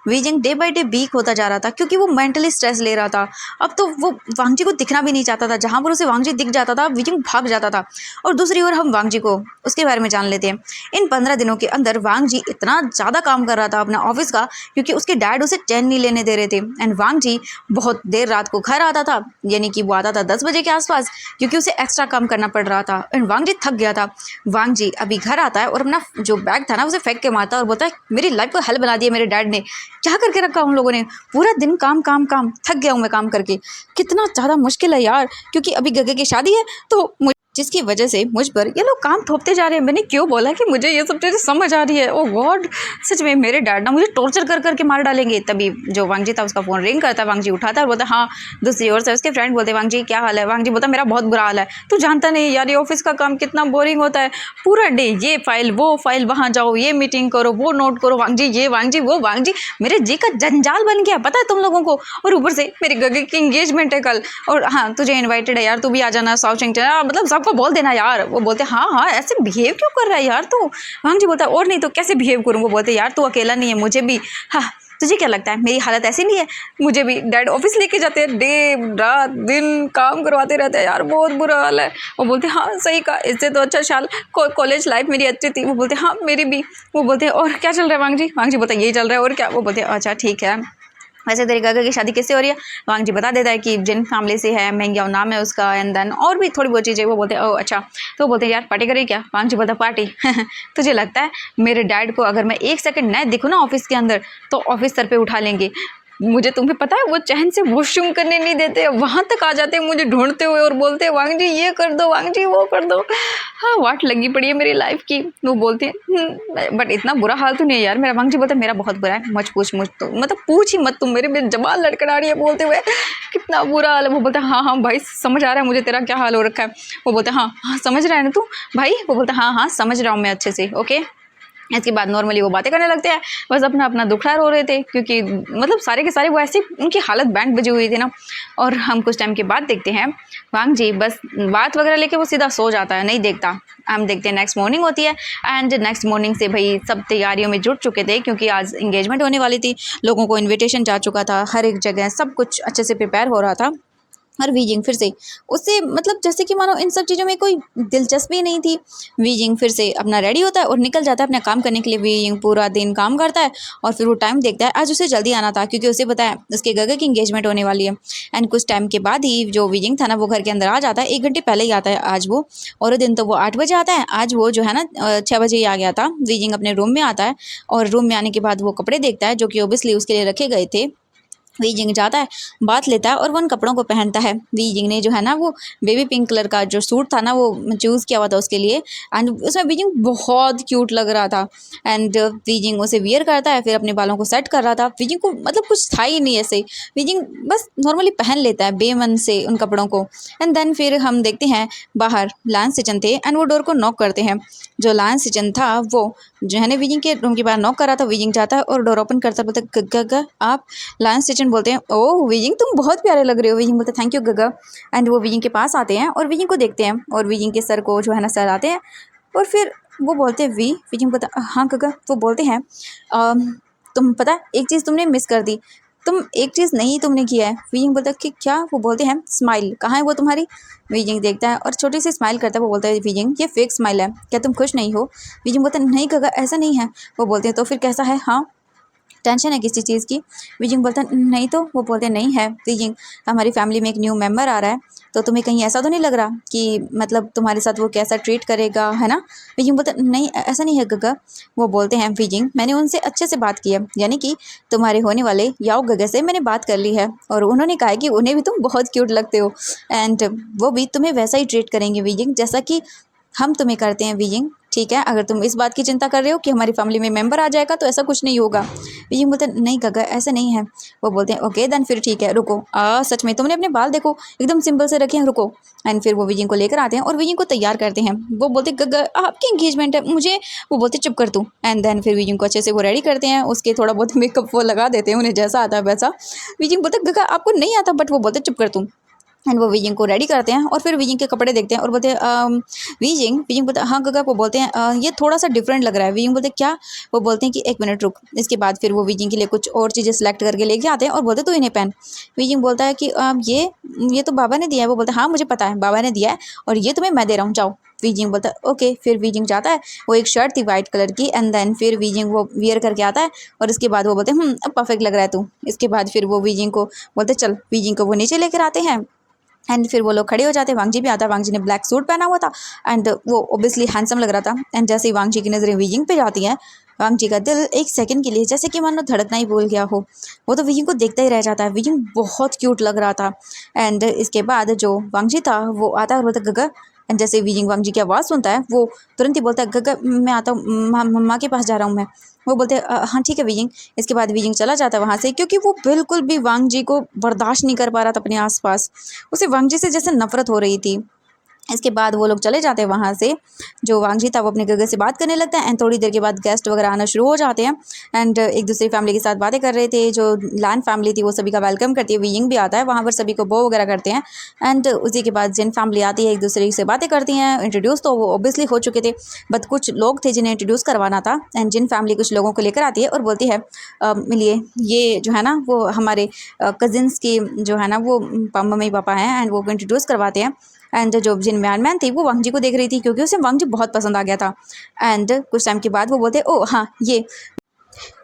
वीजिंग डे बाय डे वीक होता जा रहा था क्योंकि वो मेंटली स्ट्रेस ले रहा था। अब तो वो वांगजी को दिखना भी नहीं चाहता था, जहाँ पर उसे वांगजी दिख जाता था वीजिंग भाग जाता था। और दूसरी ओर हम वांगजी को उसके बारे में जान लेते हैं। इन 15 दिनों के अंदर वांगजी इतना ज़्यादा काम कर रहा था अपना ऑफिस का, क्योंकि उसके डैड उसे चैन नहीं लेने दे रहे थे। एंड वांगजी बहुत देर रात को घर आता था, यानी कि वो आता था 10 बजे के आसपास, क्योंकि उसे एक्स्ट्रा काम करना पड़ रहा था। एंड वांगजी थक गया था। वांगजी अभी घर आता है और अपना जो बैग था ना उसे फेंक के मारता है और बोलता है मेरी लाइफ को हल बना दिया मेरे डैड ने, क्या करके रखा उन लोगों ने, पूरा दिन काम काम काम, थक गया हूँ मैं काम करके। कितना ज़्यादा मुश्किल है यार, क्योंकि अभी गगे की शादी है तो जिसकी वजह से मुझ पर ये लोग काम थोपते जा रहे हैं। मैंने क्यों बोला कि मुझे ये सब चीज़ें समझ आ रही है। ओ गॉड, सच में मेरे डैड ना मुझे टॉर्चर कर करके मार डालेंगे। तभी जो वांगजी था उसका फ़ोन रिंग करता है, वांगजी उठाता है और बोलता है हाँ। दूसरी ओर से उसके फ्रेंड बोलते हैं वांगजी क्या हाल है? वांगजी बोलता है मेरा बहुत बुरा हाल है, तू जानता नहीं यार ये ऑफिस का काम कितना बोरिंग होता है, पूरा डे ये फाइल वो फाइल, वहाँ जाओ ये मीटिंग करो वो नोट करो, वांगजी ये वांगजी वो वांगजी, मेरे जी का जंजाल बन गया पता है तुम लोगों को। और ऊपर से मेरे गगे की इंगेजमेंट है कल, और हाँ तुझे इन्वाइटेड है यार, तू भी आ जाना साउथ सिंगटन, मतलब सबको बोल देना यार। वो बोलते हाँ हाँ ऐसे बिहेव क्यों कर रहा है यार तू? वांगजी बोलता है और नहीं तो कैसे बिहेव करूँ? वो बोलते यार तू अकेला नहीं है, मुझे भी, हाँ तुझे क्या लगता है मेरी हालत ऐसी नहीं है? मुझे भी डैड ऑफिस लेके जाते हैं, डे रात दिन काम करवाते रहते हैं यार, बहुत बुरा हाल है। वो बोलते हाँ सही कहा, इससे तो अच्छा शाल कॉलेज लाइफ मेरी अच्छी थी। वो बोलते हाँ मेरी भी। वो बोलते और क्या चल रहा है वांगजी? वांगजी बोलता यही चल रहा है और क्या? वो बोलते अच्छा ठीक है, वैसे तेरे गगा की शादी किससे हो रही है? वांगजी बता देता है कि जिन फैमिली से है, महंगिया नाम है उसका, एंड देन और भी थोड़ी बहुत चीज़ें। वो बोलते हैं ओह अच्छा। तो वो बोलते हैं यार पार्टी करें क्या? वांगजी बोलता पार्टी तुझे लगता है मेरे डैड को अगर मैं एक सेकंड न दिखूँ ना ऑफिस के अंदर तो ऑफिस सर पे उठा लेंगे? मुझे तुम्हें पता है वो चैन से वॉशरूम करने नहीं देते, वहाँ तक आ जाते हैं मुझे ढूंढते हुए और बोलते हैं वांगजी ये कर दो, वांगजी वो कर दो। हाँ वाट लगी पड़ी है मेरी लाइफ की। वो बोलते हैं बट इतना बुरा हाल तो नहीं है यार मेरा। वांगजी बोलता है मेरा बहुत बुरा है, मत पूछ, मुझ तो मतलब पूछ ही मत, तुम मेरे जबान लड़खड़ा रही है बोलते हुए कितना बुरा हाल है। वो बोलता है हाँ हाँ भाई समझ आ रहा है मुझे तेरा क्या हाल हो रखा है। वो बोलता है हाँ हाँ समझ रहा है ना तू भाई? वो बोलता है हाँ हाँ समझ रहा हूँ मैं अच्छे से, ओके। इसके बाद नॉर्मली वो बातें करने लगते हैं, बस अपना अपना दुखड़ा रो रहे थे, क्योंकि मतलब सारे के सारे वो ऐसे उनकी हालत बैंड बजी हुई थी ना। और हम कुछ टाइम के बाद देखते हैं वांगजी बस बात वगैरह लेके वो सीधा सो जाता है, नहीं देखता। हम देखते हैं नेक्स्ट मॉर्निंग होती है, एंड नेक्स्ट मॉर्निंग से भाई सब तैयारियों में जुट चुके थे, क्योंकि आज इंगेजमेंट होने वाली थी, लोगों को इन्विटेशन जा चुका था, हर एक जगह सब कुछ अच्छे से प्रिपेयर हो रहा था। और वीजिंग फिर से उससे मतलब जैसे कि मानो इन सब चीज़ों में कोई दिलचस्पी नहीं थी। वीजिंग फिर से अपना रेडी होता है और निकल जाता है अपना काम करने के लिए। वीजिंग पूरा दिन काम करता है और फिर वो टाइम देखता है, आज उसे जल्दी आना था क्योंकि उसे पता है उसके गगे की इंगेजमेंट होने वाली है। एंड कुछ टाइम के बाद ही जो वीजिंग था ना वो घर के अंदर आ जाता है, 1 घंटे पहले ही आता है आज वो। और दिन तो वो 8 बजे आता है, आज वो जो है ना 6 बजे ही आ गया था। वीजिंग अपने रूम में आता है और रूम में आने के बाद वो कपड़े देखता है जो कि ओबियसली उसके लिए रखे गए थे। वीजिंग जाता है, बात लेता है और वो उन कपड़ों को पहनता है। वीजिंग ने जो है ना वो बेबी पिंक कलर का जो सूट था ना वो चूज़ किया हुआ था उसके लिए, एंड उसमें वीजिंग बहुत क्यूट लग रहा था। एंड वीजिंग उसे वियर करता है, फिर अपने बालों को सेट कर रहा था। वीजिंग को मतलब कुछ था ही नहीं ऐसे, वीजिंग बस नॉर्मली पहन लेता है बेमन से उन कपड़ों को। एंड देन फिर हम देखते हैं बाहर लांस सिचन थे एंड वो डोर को नॉक करते हैं। जो लांस सिचन था वो जो है ना वीजिंग के रूम के बाहर नॉक कर रहा था। वीजिंग जाता है और डोर ओपन करता है, बोलता गग्गा आप? लांस सिचन बोलते हैं ओह वीजिंग तुम बहुत प्यारे लग रहे हो। वीजिंग बोलते थैंक यू गग्गा। एंड वो वीजिंग के पास आते हैं और वीजिंग को देखते हैं और वीजिंग के सर को जो है ना सर आते हैं और फिर वो बोलते हैं वीजिंग बोलता हाँ गग्गा। वो बोलते हैं तुम पता है एक चीज़ तुमने मिस कर दी, तुम एक चीज़ नहीं तुमने किया है। वीजिंग बोलता है कि क्या? वो बोलते हैं स्माइल कहाँ है वो तुम्हारी? वीजिंग देखता है और छोटी सी स्माइल करता है। वो बोलता है वीजिंग ये फेक स्माइल है, क्या तुम खुश नहीं हो? वीजिंग बोलता है नहीं गगा ऐसा नहीं है। वो बोलते हैं तो फिर कैसा है? हाँ टेंशन है किसी चीज़ की। वीजिंग बोलता है नहीं तो, वो बोलते हैं नहीं है वीजिंग, हमारी फैमिली में एक न्यू मेंबर आ रहा है, तो तुम्हें कहीं ऐसा तो नहीं लग रहा कि मतलब तुम्हारे साथ वो कैसा ट्रीट करेगा, है ना। वीजिंग बोलता है नहीं ऐसा नहीं है गगा। वो बोलते हैं वीजिंग मैंने उनसे अच्छे से बात की है, यानी कि तुम्हारे होने वाले याओ गगा से मैंने बात कर ली है, और उन्होंने कहा है कि उन्हें भी तुम बहुत क्यूट लगते हो, एंड वो भी तुम्हें वैसा ही ट्रीट करेंगे वीजिंग जैसा कि हम तुम्हें करते हैं वीजिंग। ठीक है, अगर तुम इस बात की चिंता कर रहे हो कि हमारी फैमिली में मेंबर आ जाएगा तो ऐसा कुछ नहीं होगा। वीजिंग बोलते हैं नहीं गगा ऐसा नहीं है। वो बोलते हैं ओके देन फिर ठीक है, रुको सच में तुमने अपने बाल देखो एकदम सिंपल से रखे हैं, रुको। एंड फिर वो वीजिंग को लेकर आते हैं और वीजिंग को तैयार करते हैं। वो बोलते हैं गगा आपकी एंगेजमेंट है मुझे, वो बोलते चुप कर तू। एंड देन फिर वीजिंग को अच्छे से वो रेडी करते हैं, उसके थोड़ा बहुत मेकअप वो लगा देते हैं, उन्हें जैसा आता है वैसा। वीजिंग बोलते गगा आपको नहीं आता, बट वो बोलते चुप कर तू। एंड वो वीजिंग को रेडी करते हैं और फिर वीजिंग के कपड़े देखते हैं और बोलते हैं वीजिंग बोलते हैं हाँ गगा। वो बोलते हैं ये थोड़ा सा डिफरेंट लग रहा है। वीजिंग बोलते हैं क्या। वो बोलते हैं कि एक मिनट रुक। इसके बाद फिर वो वीजिंग के लिए कुछ और चीज़ें सेलेक्ट करके लेके आते हैं और बोलते हैं तू इन्हें पहन। वीजिंग बोलता है कि ये तो बाबा ने दिया है। वो बोलता है हाँ मुझे पता है बाबा ने दिया है और ये तुम्हें मैं दे रहा हूँ, जाओ। वीजिंग बोलता है ओके। फिर वीजिंग जाता है, वो एक शर्ट थी वाइट कलर की, एंड देन फिर वीजिंग वो वियर करके आता है और इसके बाद वो बोलते हैं अब परफेक्ट लग रहा है तू। इसके बाद फिर वो वीजिंग को बोलते चल, वीजिंग को वो नीचे लेकर आते हैं एंड फिर वो लोग खड़े हो जाते हैं। वांगजी भी आता है, वांगजी ने ब्लैक सूट पहना हुआ था एंड वो ओब्वियसली हैंडसम लग रहा था। एंड जैसे ही वांगजी की नज़रें वीजिंग पे जाती हैं, वांगजी का दिल एक सेकंड के लिए जैसे कि मानो धड़कना ही भूल गया हो, वो तो वीजिंग को देखता ही रह जाता है। वीजिंग बहुत क्यूट लग रहा था। एंड इसके बाद जो वांगजी था वो आता है और बोलता गगा। एंड जैसे वीजिंग वांगजी की आवाज़ सुनता है वो तुरंत ही बोलता है गगा मैं आता हूँ, मम्मा के पास जा रहा हूँ मैं। वो बोलते हैं हाँ ठीक है वीजिंग। इसके बाद वीजिंग चला जाता है वहाँ से, क्योंकि वो बिल्कुल भी वांगजी को बर्दाश्त नहीं कर पा रहा था अपने आसपास। उसे वांगजी से जैसे नफरत हो रही थी। इसके बाद वो लोग चले जाते हैं वहाँ से। जो वांगजी था वो अपने गगा से बात करने लगता है एंड थोड़ी देर के बाद गेस्ट वगैरह आना शुरू हो जाते हैं एंड एक दूसरी फैमिली के साथ बातें कर रहे थे। जो लैंड फैमिली थी वो सभी का वेलकम करती है, वीजिंग भी आता है वहाँ पर, सभी को बो वगैरह करते हैं। एंड उसी के बाद जिन फैमिली आती है एक दूसरे से बातें करती हैं। इंट्रोड्यूस तो वो ऑब्वियसली हो चुके थे, बट कुछ लोग थे जिन्हें इंट्रोड्यूस करवाना था। एंड जिन फैमिली कुछ लोगों को लेकर आती है और बोलती है मिलिए, ये जो है ना वो हमारे कजिन्स की जो है ना वो मम्मी पापा हैं, एंड वो इंट्रोड्यूस करवाते हैं। एंड जो जिन मैन थी वो वांगजी को देख रही थी क्योंकि उसे वांगजी बहुत पसंद आ गया था। एंड कुछ टाइम के बाद वो बोलते ओ हाँ ये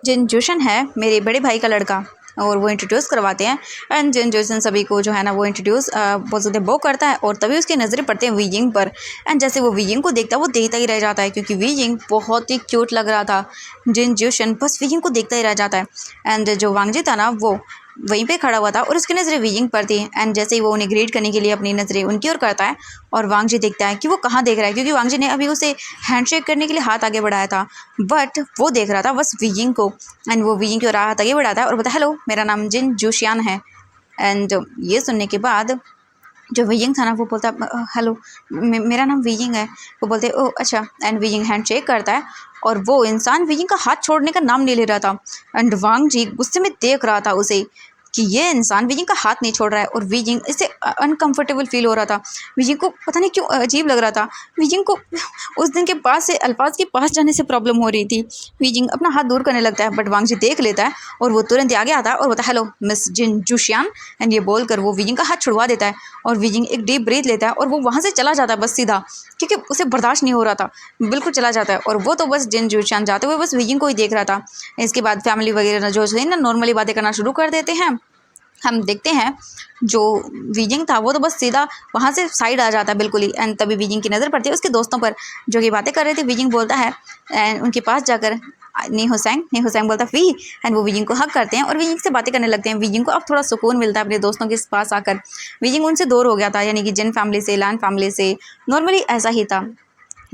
जिन जोशन है मेरे बड़े भाई का लड़का, और वो इंट्रोड्यूस करवाते हैं। एंड जिन जोशन सभी को जो है ना वो इंट्रोड्यूस बोलते वो करता है और तभी उसकी नज़रें पड़ती हैं वीजिंग पर। एंड जैसे वो वीजिंग को देखता है वो देखता ही रह जाता है क्योंकि वीजिंग बहुत ही क्यूट लग रहा था। जिन जोशन बस वीजिंग को देखता ही रह जाता है। एंड जो वांगजी था ना वो वहीं पे खड़ा हुआ था और उसकी नज़रें वीजिंग पर थी। एंड जैसे ही वो उन्हें ग्रीट करने के लिए अपनी नज़रें उनकी ओर करता है और वांगजी देखता है कि वो कहाँ देख रहा है, क्योंकि वांगजी ने अभी उसे हैंडशेक करने के लिए हाथ आगे बढ़ाया था, बट वो देख रहा था बस वीजिंग को। एंड वो वीजिंग की ओर हाथ आगे बढ़ाता है और बोलता है हेलो मेरा नाम जिन जूशियान है। एंड ये सुनने के बाद जो वीजिंग था ना वो बोलता है हेलो मेरा नाम वीजिंग है। वो बोलते ओ अच्छा। एंड वीजिंग हैंडशेक करता है और वो इंसान वीजिंग का हाथ छोड़ने का नाम नहीं ले रहा था। एंड वांगजी गुस्से में देख रहा था उसे कि ये इंसान वीजिंग का हाथ नहीं छोड़ रहा है और वीजिंग इससे अनकंफर्टेबल फील हो रहा था। वीजिंग को पता नहीं क्यों अजीब लग रहा था। वीजिंग को उस दिन के बाद से अल्फाज के पास जाने से प्रॉब्लम हो रही थी। वीजिंग अपना हाथ दूर करने लगता है बट वांगजी देख लेता है और वो तुरंत ही आगे आता है और बोलता है हेलो मिस जिन जूशियान। एंड ये बोलकर वो वीजिंग का हाथ छुड़वा देता है और वीजिंग एक डीप ब्रीथ लेता है और वो वहाँ से चला जाता है बस सीधा, क्योंकि उसे बर्दाश्त नहीं हो रहा था। बिल्कुल चला जाता है और वो तो बस जिन जूशियान जाते हुए बस वीजिंग को ही देख रहा था। इसके बाद फैमिली वगैरह जो है ना नॉर्मली बातें करना शुरू कर देते हैं। हम देखते हैं जो वीजिंग था वो तो बस सीधा वहाँ से साइड आ जाता है बिल्कुल ही। एंड तभी वीजिंग की नज़र पड़ती है उसके दोस्तों पर जो कि बातें कर रहे थे। वीजिंग बोलता है एंड उनके पास जाकर नी हुसैन बोलता वी। एंड वो वीजिंग को हक करते हैं और वीजिंग से बातें करने लगते हैं। वीजिंग को अब थोड़ा सुकून मिलता है अपने दोस्तों के पास आकर। वीजिंग उनसे दूर हो गया था, यानी कि जिन फैमिली से लैंड फैमिली से नॉर्मली ऐसा ही था।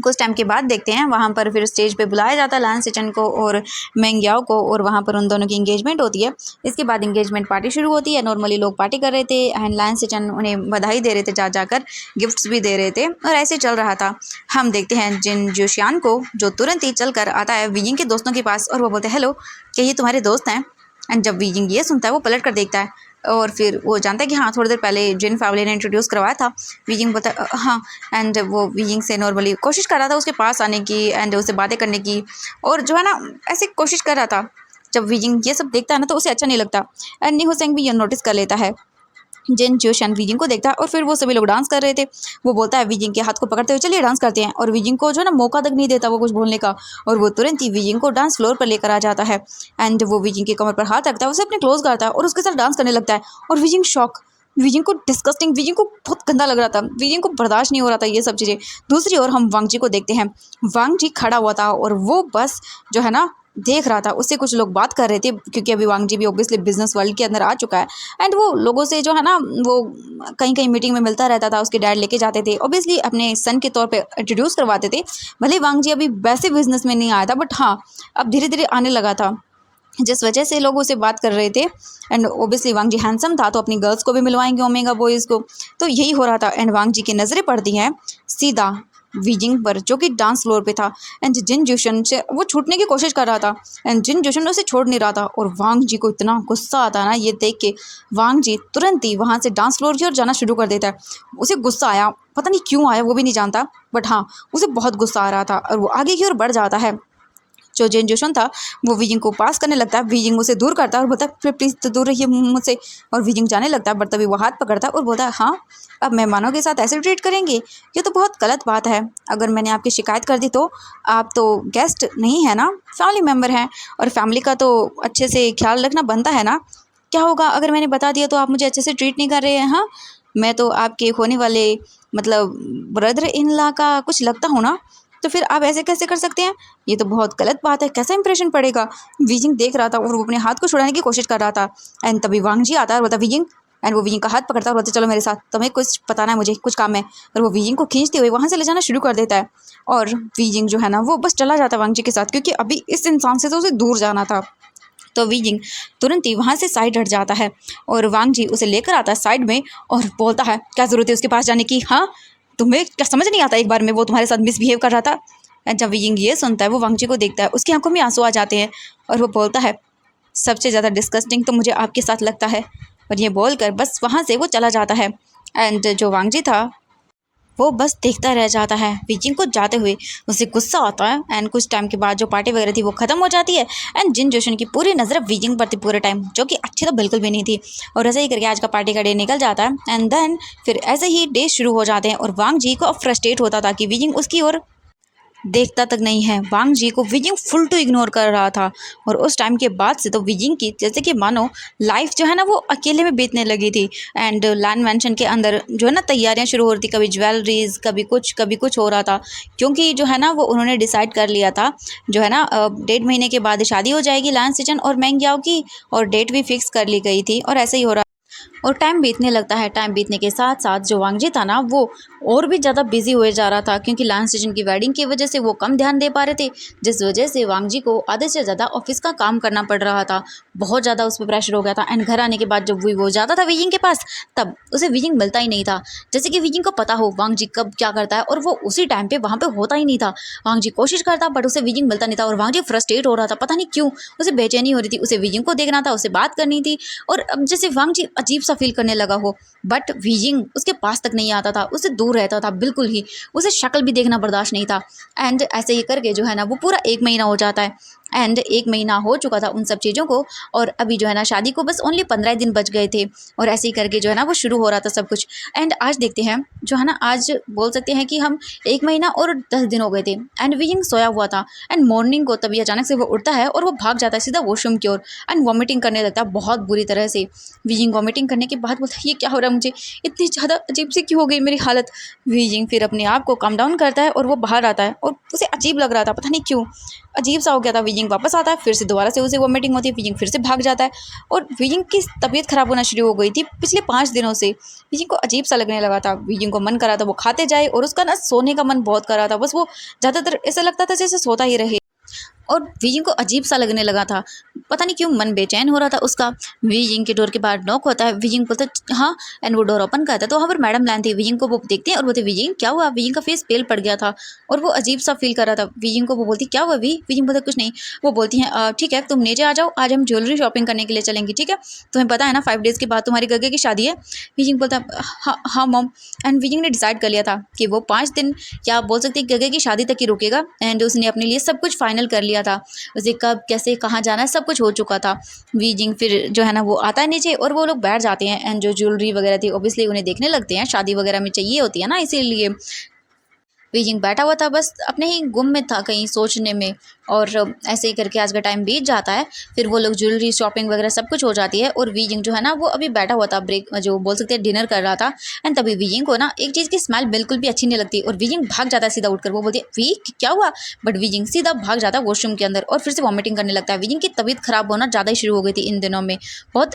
कुछ टाइम के बाद देखते हैं वहाँ पर फिर स्टेज पे बुलाया जाता है लान सिचन को और मेंग याओ को और वहाँ पर उन दोनों की इंगेजमेंट होती है। इसके बाद इंगेजमेंट पार्टी शुरू होती है। नॉर्मली लोग पार्टी कर रहे थे एंड लान सिचन उन्हें बधाई दे रहे थे, जा जाकर गिफ्ट्स भी दे रहे थे और ऐसे चल रहा था। हम देखते हैं जिन जोशियान को जो तुरंत ही चल कर आता है वीजिंग के दोस्तों के पास और वो बोलते हैं हेलो क्या ये तुम्हारे दोस्त हैं। एंड जब वीजिंग ये सुनता है वो पलट कर देखता है और फिर वो जानता है कि हाँ थोड़ी देर पहले जिन फैमिली ने इंट्रोड्यूस करवाया था। वीजिंग बोलता है हाँ। एंड वो वीजिंग से नॉर्मली कोशिश कर रहा था उसके पास आने की एंड उससे बातें करने की और जो है ना ऐसे कोशिश कर रहा था। जब वीजिंग ये सब देखता है ना तो उसे अच्छा नहीं लगता। एंड नी हुसैन भी ये नोटिस कर लेता है। जिन जोशन वीजिंग को देखता है और फिर वो सभी लोग डांस कर रहे थे। वो बोलता है वीजिंग के हाथ को पकड़ते हुए चलिए डांस करते हैं, और वीजिंग को जो है ना मौका तक नहीं देता वो कुछ बोलने का, और वो तुरंत ही वीजिंग को डांस फ्लोर पर लेकर आ जाता है। एंड वो वीजिंग की कमर पर हाथ रखता है, उसे अपने क्लोज करता है और उसके साथ डांस करने लगता है। और वीजिंग शॉक, वीजिंग को डिस्गस्टिंग, वीजिंग को बहुत गंदा लग रहा था, वीजिंग को बर्दाश्त नहीं हो रहा था ये सब चीज़ें। दूसरी ओर हम वांग जी को देखते हैं। वांग जी खड़ा हुआ था और वो बस जो है ना देख रहा था, उससे कुछ लोग बात कर रहे थे क्योंकि अभी वांग जी भी ऑब्वियसली बिजनेस वर्ल्ड के अंदर आ चुका है। एंड वो लोगों से जो है ना वो कहीं कहीं मीटिंग में मिलता रहता था, उसके डैड लेके जाते थे, ऑब्वियसली अपने सन के तौर पे इंट्रोड्यूस करवाते थे। भले वांग जी अभी वैसे बिजनेस में नहीं आया था, बट हाँ अब धीरे धीरे आने लगा था, जिस वजह से लोग उसे बात कर रहे थे। And obviously Wang ji handsome था तो अपनी गर्ल्स को भी मिलवाएंगे ओमेगा बॉयज़ को, तो यही हो रहा था। एंड वांग जी की नज़रें पड़ती हैं सीधा वीजिंग पर जो कि डांस फ्लोर पे था। एंड जिन जोशन से वो छूटने की कोशिश कर रहा था, एंड जिन जोशन उसे छोड़ नहीं रहा था, और वांग जी को इतना गुस्सा आता है ना ये देख के, वांग जी तुरंत ही वहाँ से डांस फ्लोर की ओर जाना शुरू कर देता है। उसे गुस्सा आया, पता नहीं क्यों आया वो भी नहीं जानता, बट हाँ उसे बहुत गुस्सा आ रहा था और वो आगे की ओर बढ़ जाता है। जो जेन जोशन था वो वीजिंग को पास करने लगता है, वीजिंग उसे दूर करता है और बोलता है फिर प्लीज़ तो दूर रहिए मुझसे, और वीजिंग जाने लगता है, बट तभी वो हाथ पकड़ता है और बोलता है हाँ अब मेहमानों के साथ ऐसे ट्रीट करेंगे, ये तो बहुत गलत बात है। अगर मैंने आपकी शिकायत कर दी तो आप तो गेस्ट नहीं है ना, फैमिली मेम्बर हैं, और फैमिली का तो अच्छे से ख्याल रखना बनता है ना। क्या होगा अगर मैंने बता दिया तो आप मुझे अच्छे से ट्रीट नहीं कर रहे हैं? हाँ, मैं तो आपके होने वाले मतलब ब्रदर इन लॉ का कुछ लगता हूँ ना, तो फिर आप ऐसे कैसे कर सकते हैं? ये तो बहुत गलत बात है, कैसा इंप्रेशन पड़ेगा। वीजिंग देख रहा था और वो अपने हाथ को छुड़ाने की कोशिश कर रहा था। एंड तभी वांग जी आता है और बोलता वीजिंग, एंड वो वीजिंग का हाथ पकड़ता है और बोलता चलो मेरे साथ, तुम्हें कुछ बताना है, मुझे कुछ काम है। और वो वीजिंग को खींचते हुए वहाँ से ले जाना शुरू कर देता है, और वीजिंग जो है ना वो बस चला जाता है वांग जी के साथ, क्योंकि अभी इस इंसान से तो उसे दूर जाना था। तो वीजिंग तुरंत ही वहाँ से साइड हट जाता है और वांग जी उसे लेकर आता है साइड में और बोलता है क्या ज़रूरत है उसके पास जाने की, हाँ तुम्हें क्या समझ नहीं आता, एक बार में वो तुम्हारे साथ मिसबिहेव कर रहा था। एंड जब वियिंग ये सुनता है वो वांग जी को देखता है, उसकी आंखों में आंसू आ जाते हैं और वो बोलता है सबसे ज़्यादा डिस्गस्टिंग तो मुझे आपके साथ लगता है, और ये बोलकर बस वहाँ से वो चला जाता है। एंड जो वांग जी था वो बस देखता रह जाता है विजिंग को जाते हुए। उसे गुस्सा आता है एंड कुछ टाइम के बाद जो पार्टी वगैरह थी वो ख़त्म हो जाती है। एंड जिन जोशन की पूरी नज़र विजिंग पर थी पूरे टाइम, जो कि अच्छी तो बिल्कुल भी नहीं थी। और ऐसे ही करके आज का पार्टी का डे निकल जाता है। एंड देन फिर ऐसे ही डे शुरू हो जाते हैं और वांग जी को अब फ्रस्ट्रेट होता था कि विजिंग उसकी ओर देखता तक नहीं है। वांग जी को विजिंग फुल टू इग्नोर कर रहा था, और उस टाइम के बाद से तो विजिंग की जैसे कि मानो लाइफ जो है ना वो अकेले में बीतने लगी थी। एंड लैंड मैंशन के अंदर जो है ना तैयारियां शुरू हो रही थी, कभी ज्वेलरीज कभी कुछ हो रहा था, क्योंकि जो है ना वो उन्होंने डिसाइड कर लिया था जो है ना 1.5 महीने के बाद शादी हो जाएगी लान सिचन और मैंग याओ की, और डेट भी फिक्स कर ली गई थी, और ऐसे ही हो रहा। और टाइम बीतने लगता है। टाइम बीतने के साथ साथ जो वांग जी था ना वो और भी ज़्यादा बिजी हुए जा रहा था, क्योंकि लांस सीजन की वेडिंग की वजह से वो कम ध्यान दे पा रहे थे, जिस वजह से वांग जी को आधे से ज़्यादा ऑफिस का काम करना पड़ रहा था। बहुत ज़्यादा उस पर प्रेशर हो गया था। एंड घर आने के बाद जब वो जाता था वीजिंग के पास, तब उसे वीजिंग मिलता ही नहीं था। जैसे कि वीजिंग को पता हो वांग जी कब क्या करता है, और वो उसी टाइम पे वहाँ पे होता ही नहीं था। वांग जी कोशिश करता बट उसे वीजिंग मिलता नहीं था, और वांग जी फ्रस्ट्रेट हो रहा था, पता नहीं क्यों उसे बेचैनी हो रही थी। उसे वीजिंग को देखना था, उसे बात करनी थी, और अब जैसे वांग जी अजीब सा फील करने लगा हो, बट वीजिंग उसके पास तक नहीं आता था, उससे दूर रहता था बिल्कुल ही, उसे शक्ल भी देखना बर्दाश्त नहीं था। एंड ऐसे ही करके जो है ना वो पूरा 1 महीना हो जाता है। एंड 1 महीना हो चुका था उन सब चीज़ों को, और अभी जो है ना शादी को बस ओनली 15 दिन बच गए थे, और ऐसे ही करके जो है ना वो शुरू हो रहा था सब कुछ। एंड आज देखते हैं जो है ना, आज बोल सकते हैं कि हम 1 महीना और 10 दिन हो गए थे, एंड वीजिंग सोया हुआ था। एंड मॉर्निंग को तभी अचानक से वो उठता है और वो भाग जाता है सीधा वॉशरूम की ओर, एंड वॉमिटिंग करने लगता है बहुत बुरी तरह से। वीजिंग वॉमिटिंग करने के बाद बोलता है ये क्या हो रहा है, मुझे इतनी ज़्यादा अजीब सी क्यों हो गई मेरी हालत। वीजिंग फिर अपने आप को काम डाउन करता है और वो बाहर आता है, और उसे अजीब लग रहा था, पता नहीं क्यों अजीब सा हो गया था। वीजिंग वापस आता है, फिर से दोबारा से उसे वॉमिटिंग होती है, वीजिंग फिर से भाग जाता है, और वीजिंग की तबीयत खराब होना शुरू हो गई थी पिछले 5 दिनों से। वीजिंग को अजीब सा लगने लगा था, वीजिंग को मन करा था वो खाते जाए, और उसका ना सोने का मन बहुत कर रहा था, बस वो ज़्यादातर ऐसा लगता था जैसे सोता ही रहे, और वीजिंग को अजीब सा लगने लगा था, पता नहीं क्यों मन बेचैन हो रहा था उसका। वीजिंग के डोर के बाहर नॉक होता है, वीजिंग बोलता है हाँ, एंड वो डोर ओपन करता है तो वहाँ पर मैडम लैन थी। वीजिंग को वो देखते हैं और बोलते वीजिंग क्या हुआ। वीजिंग का फेस पेल पड़ गया था और वो अजीब सा फील कर रहा था। वीजिंग को वो बोलती क्या हुआ वीजिंग बोलता कुछ नहीं। वो बोलती हैं ठीक है तुम नीचे आ जाओ, आज हम ज्वेलरी शॉपिंग करने के लिए चलेंगे, ठीक है, तुम्हें पता है ना 5 डेज़ के बाद तुम्हारी गगे की शादी है। वीजिंग बोलता हाँ हाँ मॉम। एंड वीजिंग ने डिसाइड कर लिया था कि वो 5 दिन या आप बोल सकते हैं गगे की शादी तक ही रुकेगा, एंड उसने अपने लिए सब कुछ फाइनल कर लिया लिया था, उसे कब कैसे कहाँ जाना है सब कुछ हो चुका था। वीजिंग फिर जो है ना वो आता है नीचे और वो लोग बैठ जाते हैं एंड जो ज्वेलरी वगैरह थी ऑब्वियसली उन्हें देखने लगते हैं, शादी वगैरह में चाहिए होती है ना इसीलिए। बीजिंग बैठा हुआ था बस अपने ही गुम में था कहीं सोचने में, और ऐसे ही करके आज का टाइम बीत जाता है। फिर वो लोग ज्वेलरी शॉपिंग वगैरह सब कुछ हो जाती है और वीजिंग जो है ना वो अभी बैठा हुआ था, ब्रेक जो बोल सकते हैं डिनर कर रहा था। एंड तभी वीजिंग को ना एक चीज़ की स्मेल बिल्कुल भी अच्छी नहीं लगती और वीजिंग भाग जाता है सीधा उठकर, वो बोलती है वी क्या हुआ, बट वीजिंग सीधा भाग जाता है वॉशरूम के अंदर और फिर से वॉमिटिंग करने लगता है। वीजिंग की तबीयत खराब होना ज़्यादा ही शुरू हो गई थी इन दिनों में, बहुत